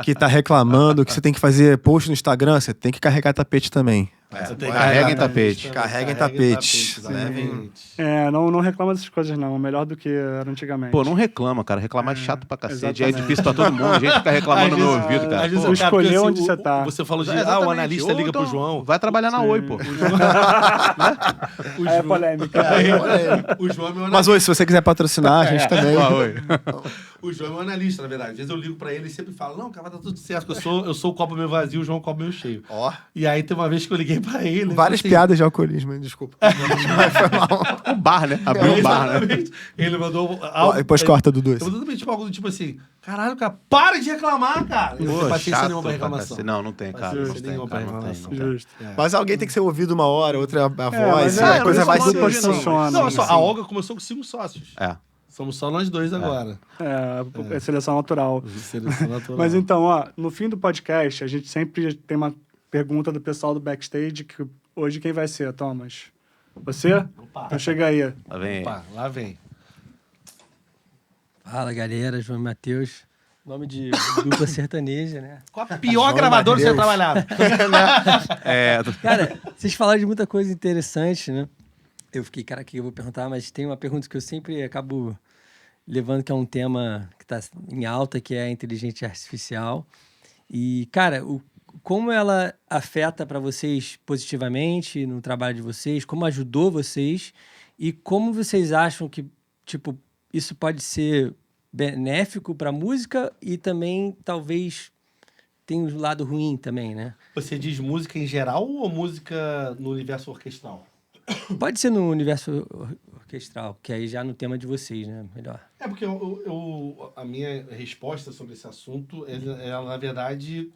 que tá reclamando que você tem que fazer post no Instagram, você tem que carregar tapete também. Você tem que Carrega em carregar tapete. Carrega em tapete. exatamente. Não reclama dessas coisas, não. Melhor do que era antigamente. Pô, não reclama, cara. Reclamar é chato pra cacete. É exatamente. difícil pra todo mundo. A gente fica reclamando no ouvido, cara. Às vezes Pô, eu quero escolher porque, onde você tá. Você falou de, Exatamente. o analista Ou liga pro então, João. Vai trabalhar na Oi, pô. Aí é polêmica. O João é meu analista. Mas hoje, se você quiser patrocinar, a gente também. Oi. O João é meu analista, na verdade. Às vezes eu ligo pra ele e sempre falo, não, cara, vai dar tudo certo. Eu sou o copo meio vazio, o João é o copo meio cheio. Ó, E aí tem uma vez que eu liguei pra ele. várias assim, piadas de alcoolismo, hein? Desculpa. Um bar, né? Abriu um bar, né? Exatamente. Ele mandou Ó, algo. depois corta, Dudu. Eu mandou também tipo, algo do tipo assim: caralho, cara, para de reclamar, cara. Eu não Pô, tenho paciência chato nenhuma pra pra reclamação. cacete. Não tem, cara. Não Paciência tem, nenhuma cara. pra Não tem, reclamação. não tem. Justo. Mas alguém tem que ser ouvido uma hora, outra é a voz. mas e é, a coisa por vai isso se... que funciona. Não, olha só, assim. a Olga começou com 5 sócios. É. Somos só nós dois agora. É seleção natural. Seleção natural. Mas então, ó, no fim do podcast, a gente sempre tem uma pergunta do pessoal do backstage, que hoje quem vai ser, Thomas? Você? Opa. Então chega aí. Lá vem. Opa, lá vem. Fala galera, João e Matheus, nome de dupla sertaneja, né? Qual a pior gravadora que você Mateus. trabalhava? É, Cara, vocês falaram de muita coisa interessante, né? Eu fiquei, cara, o que eu vou perguntar? Mas tem uma pergunta que eu sempre acabo levando, que é um tema que está em alta, que é a inteligência artificial. E, cara, como ela afeta para vocês positivamente no trabalho de vocês, como ajudou vocês e como vocês acham que, tipo, isso pode ser benéfico para a música e também, talvez, tem um lado ruim também, né? Você diz música em geral ou música no universo orquestral? Pode ser no universo orquestral, que aí já no tema de vocês, né? Melhor. É porque a minha resposta sobre esse assunto, ela, na verdade...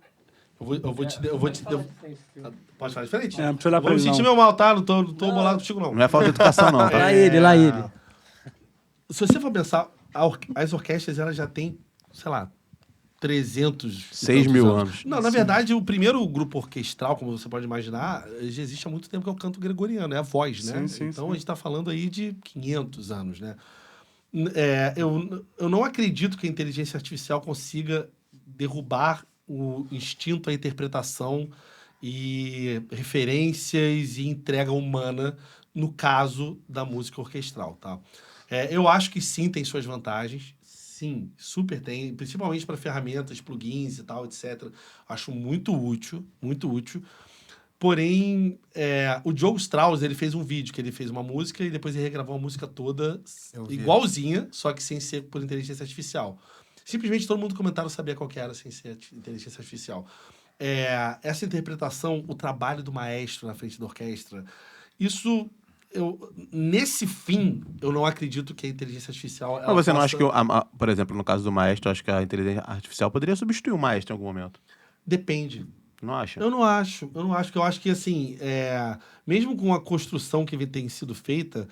Eu vou te pode falar diferente? Não precisa olhar pra Vou me ele, sentir não. meu mal, tá? Não tô bolado contigo, não. não é falta de educação, não, tá? Lá ele. Se você for pensar, as orquestras, elas já têm, sei lá, 300 e 6 tantos mil anos. Não, na verdade, o primeiro grupo orquestral, como você pode imaginar, já existe há muito tempo, que é o canto gregoriano, é a voz, né? Sim, então, sim. a gente está falando aí de 500 anos, né? Eu não acredito que a inteligência artificial consiga derrubar o instinto, a interpretação e referências e entrega humana no caso da música orquestral, tá? Eu acho que sim, tem suas vantagens. Sim, super tem. Principalmente para ferramentas, plugins e tal, etc. Acho muito útil, muito útil. Porém, o Diogo Strauss, ele fez um vídeo que ele fez uma música e depois ele regravou a música toda igualzinha, só que sem ser por inteligência artificial. Simplesmente todo mundo comentário sabia qual que era sem ser inteligência artificial. Essa interpretação, o trabalho do maestro na frente da orquestra, isso... nesse fim, eu não acredito que a inteligência artificial... Mas você não acha que, por exemplo, no caso do maestro, eu acho que a inteligência artificial poderia substituir o maestro em algum momento? Depende. Não acha? Eu não acho. Eu acho que, assim, mesmo com a construção que tem sido feita,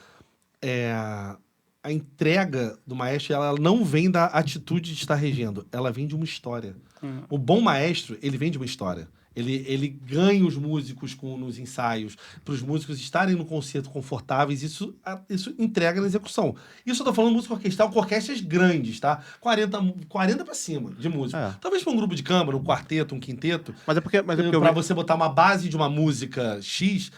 a entrega do maestro, ela não vem da atitude de estar regendo, ela vem de uma história. O bom maestro, ele vem de uma história. Ele ganha os músicos nos ensaios, para os músicos estarem no concerto confortáveis, isso entrega na execução. Isso eu tô falando música orquestral com orquestras grandes, tá? 40 para cima de música. Talvez para um grupo de câmara, um quarteto, um quinteto, Mas é porque para você botar uma base de uma música X,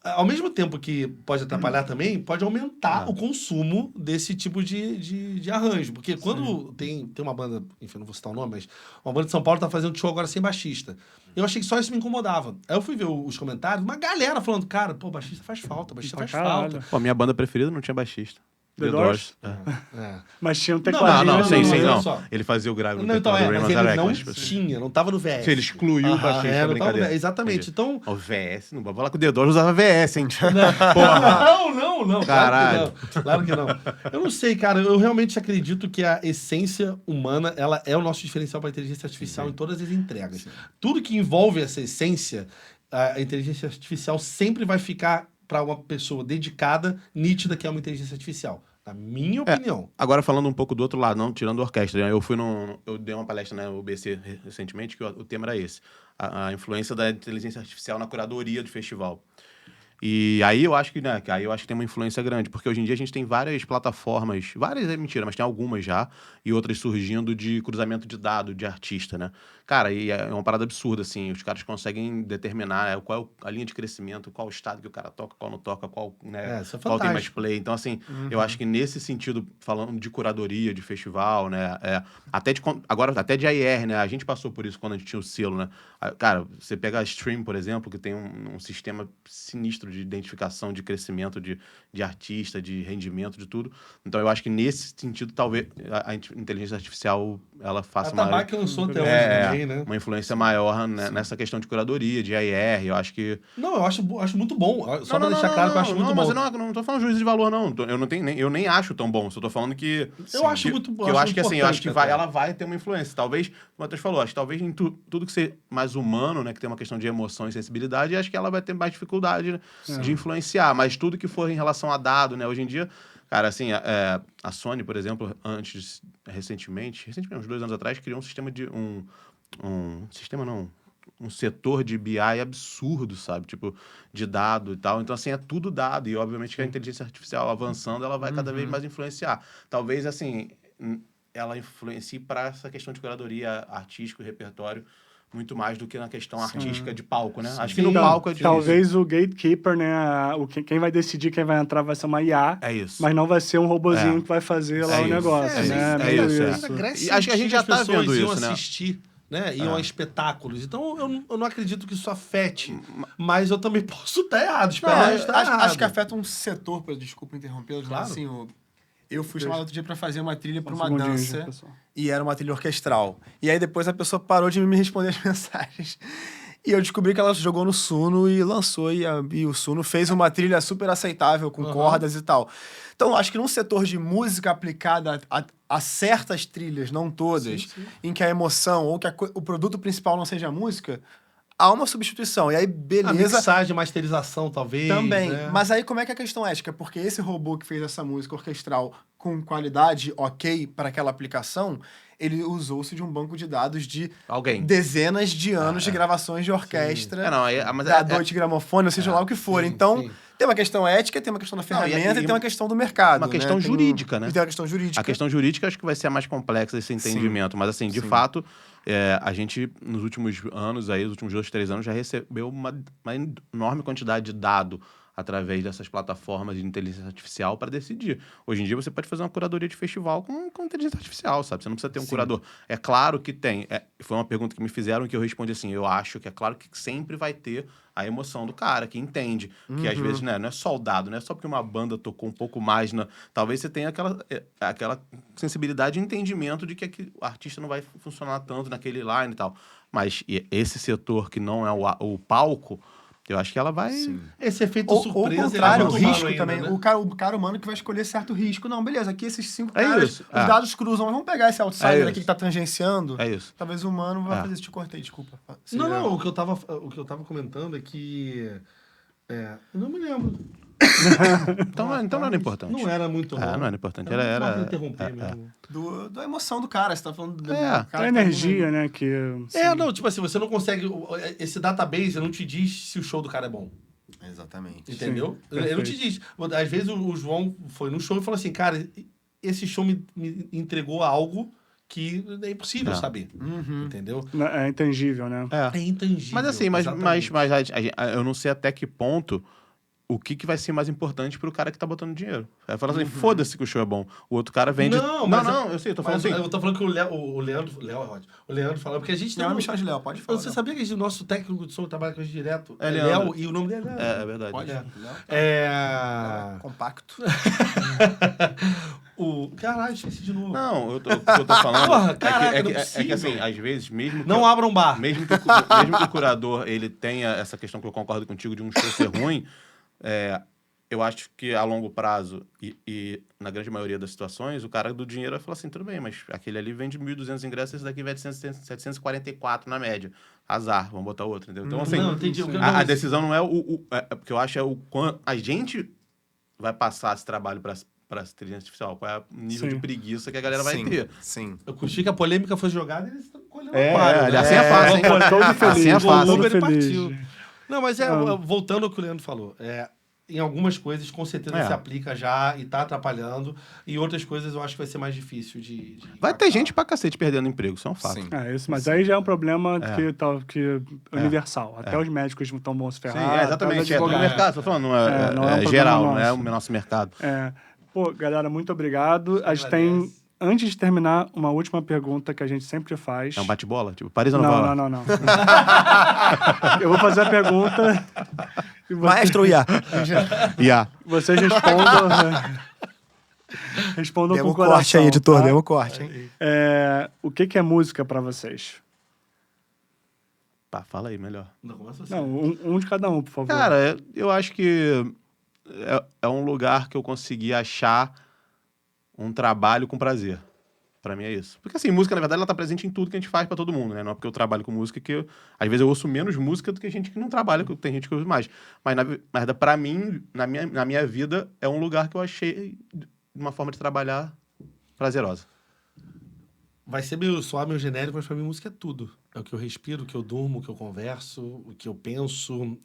ao mesmo tempo que pode atrapalhar também, pode aumentar o consumo desse tipo de arranjo. Porque quando tem uma banda, enfim, não vou citar o nome, mas uma banda de São Paulo tá fazendo show agora sem baixista. Eu achei que só isso me incomodava. Aí eu fui ver os comentários, uma galera falando, cara, pô, baixista faz falta, baixista faz falta. Pô, a minha banda preferida não tinha baixista. The Doors? É. Mas tinha um tecladinho. Não, sim, olha não. só. Ele fazia o grave no Não, então teclado do mas Raymond ele não Arequas. tinha, não tava no VS. Sim, ele excluiu o baixista, não tava no brincadeira. VS, exatamente. Entendi. Então... O VS, não vou falar que o The Doors usava VS, hein? Não. Caralho. Claro que não. Eu não sei, cara. Eu realmente acredito que a essência humana, ela é o nosso diferencial para a inteligência artificial em todas as entregas. Tudo que envolve essa essência, a inteligência artificial sempre vai ficar para uma pessoa dedicada, nítida, que é uma inteligência artificial. Na minha opinião. Agora, falando um pouco do outro lado, não tirando a orquestra, né? Eu dei uma palestra na UBC recentemente, que o tema era esse. A influência da inteligência artificial na curadoria do festival. E aí eu acho que, né, aí eu acho que tem uma influência grande, porque hoje em dia a gente tem várias plataformas, várias é mentira, mas tem algumas já, e outras surgindo de cruzamento de dado de artista, né? Cara, e é uma parada absurda, assim, os caras conseguem determinar qual é a linha de crescimento, qual o estado que o cara toca, qual não toca, qual, né, Isso é qual tem mais fantástico. play. Então, assim, eu acho que nesse sentido, falando de curadoria, de festival, né, agora até de AIR, né, a gente passou por isso quando a gente tinha o selo, né? Cara, você pega a Stream, por exemplo, que tem um sistema sinistro de identificação, de crescimento de artista, de rendimento, de tudo. Então, eu acho que nesse sentido, talvez a inteligência artificial ela faça A Tabac lançou até hoje também, né? uma influência maior, né, nessa questão de curadoria, de AIR. Eu acho que... Não, eu acho muito bom. Só pra deixar claro que eu acho muito bom. Mas eu não tô falando juízo de valor, não. Eu nem acho tão bom. Só tô falando que... Eu acho muito bom. Que eu acho que, assim, eu acho que importante, ela vai ter uma influência. Talvez, como o Matheus falou, acho que talvez em tudo que ser mais humano, né, que tem uma questão de emoção e sensibilidade, acho que ela vai ter mais dificuldade, né, de influenciar. Mas tudo que for em relação a dado, né, hoje em dia... Cara, assim, a Sony, por exemplo, recentemente, uns 2 anos atrás, criou um sistema um setor de BI absurdo, sabe? Tipo, de dado e tal. Então, assim, é tudo dado. E, obviamente, que a inteligência artificial avançando, ela vai cada vez mais influenciar. Talvez, assim, ela influencie para essa questão de curadoria artística e repertório muito mais do que na questão artística de palco, né? Acho que no palco é difícil. Talvez o gatekeeper, né? Quem vai decidir quem vai entrar vai ser uma IA. É isso. Mas não vai ser um robozinho que vai fazer lá o negócio, né? É isso. E acho que a gente já tá vendo isso, né? Assistir, né? Iam a espetáculos. Então, eu não acredito que isso afete. Mas eu também posso estar errado. Acho que afeta um setor, desculpa interrompê-lo, Claro. assim, eu fui chamado outro dia pra fazer uma trilha pra uma segundinho, dança pessoal. e era uma trilha orquestral. E aí depois a pessoa parou de me responder as mensagens. E eu descobri que ela jogou no Suno e lançou, e o Suno fez uma trilha super aceitável, com cordas e tal. Então, acho que num setor de música aplicada a certas trilhas, não todas, em que a emoção ou que o produto principal não seja a música, há uma substituição. E aí, beleza... A mixagem, masterização, talvez. Também. Né? Mas aí, como é que é a questão ética? Porque esse robô que fez essa música orquestral com qualidade ok para aquela aplicação, ele usou-se de um banco de dados de dezenas de anos de gravações de orquestra, da Deutsche Grammophon, ou seja lá o que for. Então, tem uma questão ética, tem uma questão da ferramenta e tem uma questão do mercado. Uma questão jurídica, né? E tem uma questão jurídica. A questão jurídica acho que vai ser a mais complexa, esse entendimento. Mas, assim, de fato, a gente, nos últimos anos, nos últimos 2, 3 anos, já recebeu uma enorme quantidade de dado através dessas plataformas de inteligência artificial para decidir. Hoje em dia, você pode fazer uma curadoria de festival com inteligência artificial, sabe? Você não precisa ter um curador. É claro que tem. Foi uma pergunta que me fizeram que eu respondi assim, eu acho que é claro que sempre vai ter a emoção do cara, que entende. Que às vezes, né, não é só o dado, não é só porque uma banda tocou um pouco mais. Talvez você tenha aquela sensibilidade e entendimento de que o artista não vai funcionar tanto naquele line e tal. Mas esse setor que não é o palco, eu acho que ela vai... Esse efeito surpresa... Ou o contrário, o risco ainda, também. né? O cara humano que vai escolher certo risco. Não, beleza, aqui esses 5 É caras, isso, os dados cruzam. Vamos pegar esse outsider aqui que tá tangenciando. É isso. Talvez o humano vai fazer isso. Te cortei, desculpa. Não, o que eu tava comentando é que... eu não me lembro. Então não era importante. Não era muito... não era importante. Era Era interromper mesmo. Da emoção do cara, você tá falando do A cara. energia, né? Que... Não, tipo assim, você não consegue... Esse database não te diz se o show do cara é bom. Exatamente. Entendeu? Sim, Ele não te diz. Às vezes o João foi no show e falou assim, cara, esse show me entregou algo que é impossível saber. Entendeu? É intangível, né? É intangível. Mas assim, mas eu não sei até que ponto o que vai ser mais importante pro cara que tá botando dinheiro. Aí fala assim, foda-se que o show é bom. O outro cara vende... Não, eu sei, eu tô falando assim. Eu tô falando que o Leandro falou, porque a gente Não, me chama de Léo, pode falar. Você sabia que o nosso técnico de som trabalha com a gente direto? É Léo, e o nome dele é Léo. É verdade. Pode. Compacto. Caralho, esqueci de novo. Não, o que eu tô falando Porra, caraca, é não é que possível. assim, às vezes, mesmo que Não abra um bar. mesmo que o curador ele tenha essa questão que eu concordo contigo de um show ser ruim, eu acho que a longo prazo e na grande maioria das situações, o cara do dinheiro vai falar assim, tudo bem, mas aquele ali vende 1.200 ingressos, esse daqui vende 744 na média. Azar, vamos botar outro, entendeu? Então, assim, Não, entendi. a decisão não é porque eu acho porque a gente vai passar esse trabalho para pra inteligência artificial? Qual é o nível de Sim. preguiça que a galera vai Sim, ter? sim. Eu curti que a polêmica foi jogada e eles estão colhendo É, aquário, né? assim é fácil, hein? Todo Assim feliz, é fácil, O hein? Uber ele feliz. partiu. Não, mas voltando ao que o Leandro falou, em algumas coisas com certeza se aplica já e tá atrapalhando, e outras coisas eu acho que vai ser mais difícil de Vai ter impactar. gente pra cacete perdendo emprego, isso é um fato. Sim. Isso, mas aí já é um problema que universal. Até os médicos não vão se Sim, ferrar. exatamente. até os É todo advogados. mercado, tô falando, não é, não é um problema geral, não é nosso. o nosso mercado. Pô, galera, muito obrigado. A gente tem, antes de terminar, uma última pergunta que a gente sempre faz. É um bate-bola? Tipo, Paris ou Nova York? Não. Eu vou fazer a pergunta e Maestro Iá. vocês respondam. Respondam Deu com um o coração. corte aí, editor. tá? Deu um corte, hein? O que é música pra vocês? Tá, fala aí, melhor. Não, começa assim. Não, um de cada um, por favor. Cara, eu acho que é um lugar que eu consegui achar um trabalho com prazer. Pra mim é isso. Porque assim, música, na verdade, ela tá presente em tudo que a gente faz pra todo mundo, né? Não é porque eu trabalho com música que às vezes eu ouço menos música do que gente que não trabalha, que tem gente que ouve mais. Mas na verdade, pra mim, na minha vida, é um lugar que eu achei uma forma de trabalhar prazerosa. Vai ser meio suave, meio genérico, mas pra mim música é tudo. É o que eu respiro, o que eu durmo, o que eu converso, o que eu penso.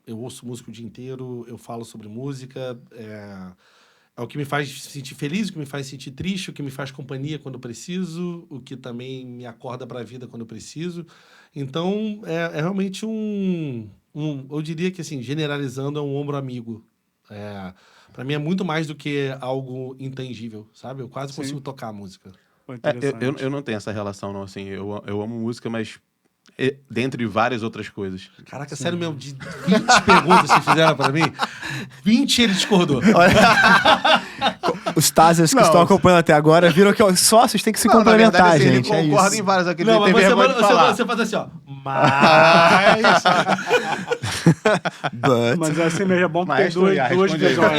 Eu ouço música o dia inteiro, eu falo sobre música. É o que me faz sentir feliz, o que me faz sentir triste, o que me faz companhia quando eu preciso, o que também me acorda pra vida quando eu preciso. Então, é realmente eu diria que, assim, generalizando, é um ombro amigo. Para mim é muito mais do que algo intangível, sabe? Eu quase consigo tocar a música. Pô, interessante. Eu não tenho essa relação, não. Assim, eu amo música, mas dentre várias outras coisas. Caraca, sério mesmo, de 20 perguntas que fizeram pra mim, 20 ele discordou. Os Tazers que Não. estão acompanhando até agora viram que os sócios têm que se Não, na complementar, verdade, assim, gente. ele É concorda isso. em várias aqui. Não, Ele mas tem vergonha de falar. você faz assim, ó. Mas... But... Mas assim mesmo, é bom que tem Maestro duas Iá, responde aí. visões.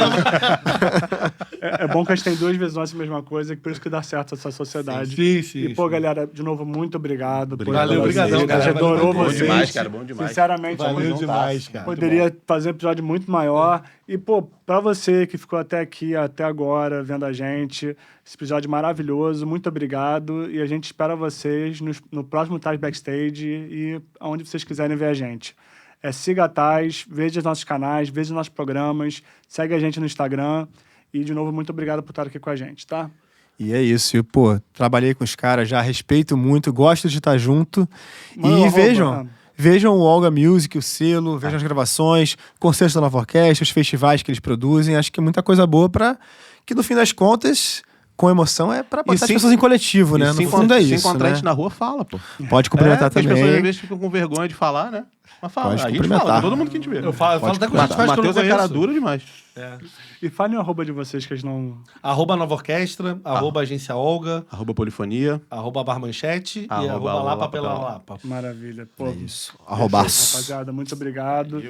É bom que a gente tem duas visões da mesma coisa, que por isso que dá certo essa sociedade. Sim. E, pô, galera, de novo, muito obrigado. Valeu, obrigadão, A cara. gente adorou Valeu vocês. Bom demais, cara, bom demais. Sinceramente, Valeu muito demais, cara. Poderia fazer um episódio muito maior. E, pô, pra você que ficou até aqui, até agora, vendo a gente, esse episódio maravilhoso, muito obrigado. E a gente espera vocês no próximo Tais Backstage e aonde vocês quiserem ver a gente. Siga a Tais, veja os nossos canais, veja os nossos programas, segue a gente no Instagram. E, de novo, muito obrigado por estar aqui com a gente, tá? E é isso. E, pô, trabalhei com os caras já, respeito muito, gosto de estar junto. Manda E um vejam o Olga Music, o selo, vejam as gravações, concertos da Nova Orquestra, os festivais que eles produzem. Acho que é muita coisa boa para que, no fim das contas, com emoção, é para botar as pessoas em coletivo, né? No fundo é Se isso, encontrar a né? gente na rua, fala, pô. Pode cumprimentar Porque as pessoas às também. vezes ficam com vergonha de falar, né? Mas fala, Pode a gente cumprimentar. fala, com todo mundo que a gente vê. Eu falo até com gente faz que eu não Matheus é cara conheço. dura demais. E fale o arroba de vocês, que eles não... @Nova Orquestra, @Agência Olga, @polifonia. @Barmanchete e Arroba @Lapa Lapa pela pela Lapa. Maravilha. Pô, Isso. Arrobaço. rapaziada, muito obrigado.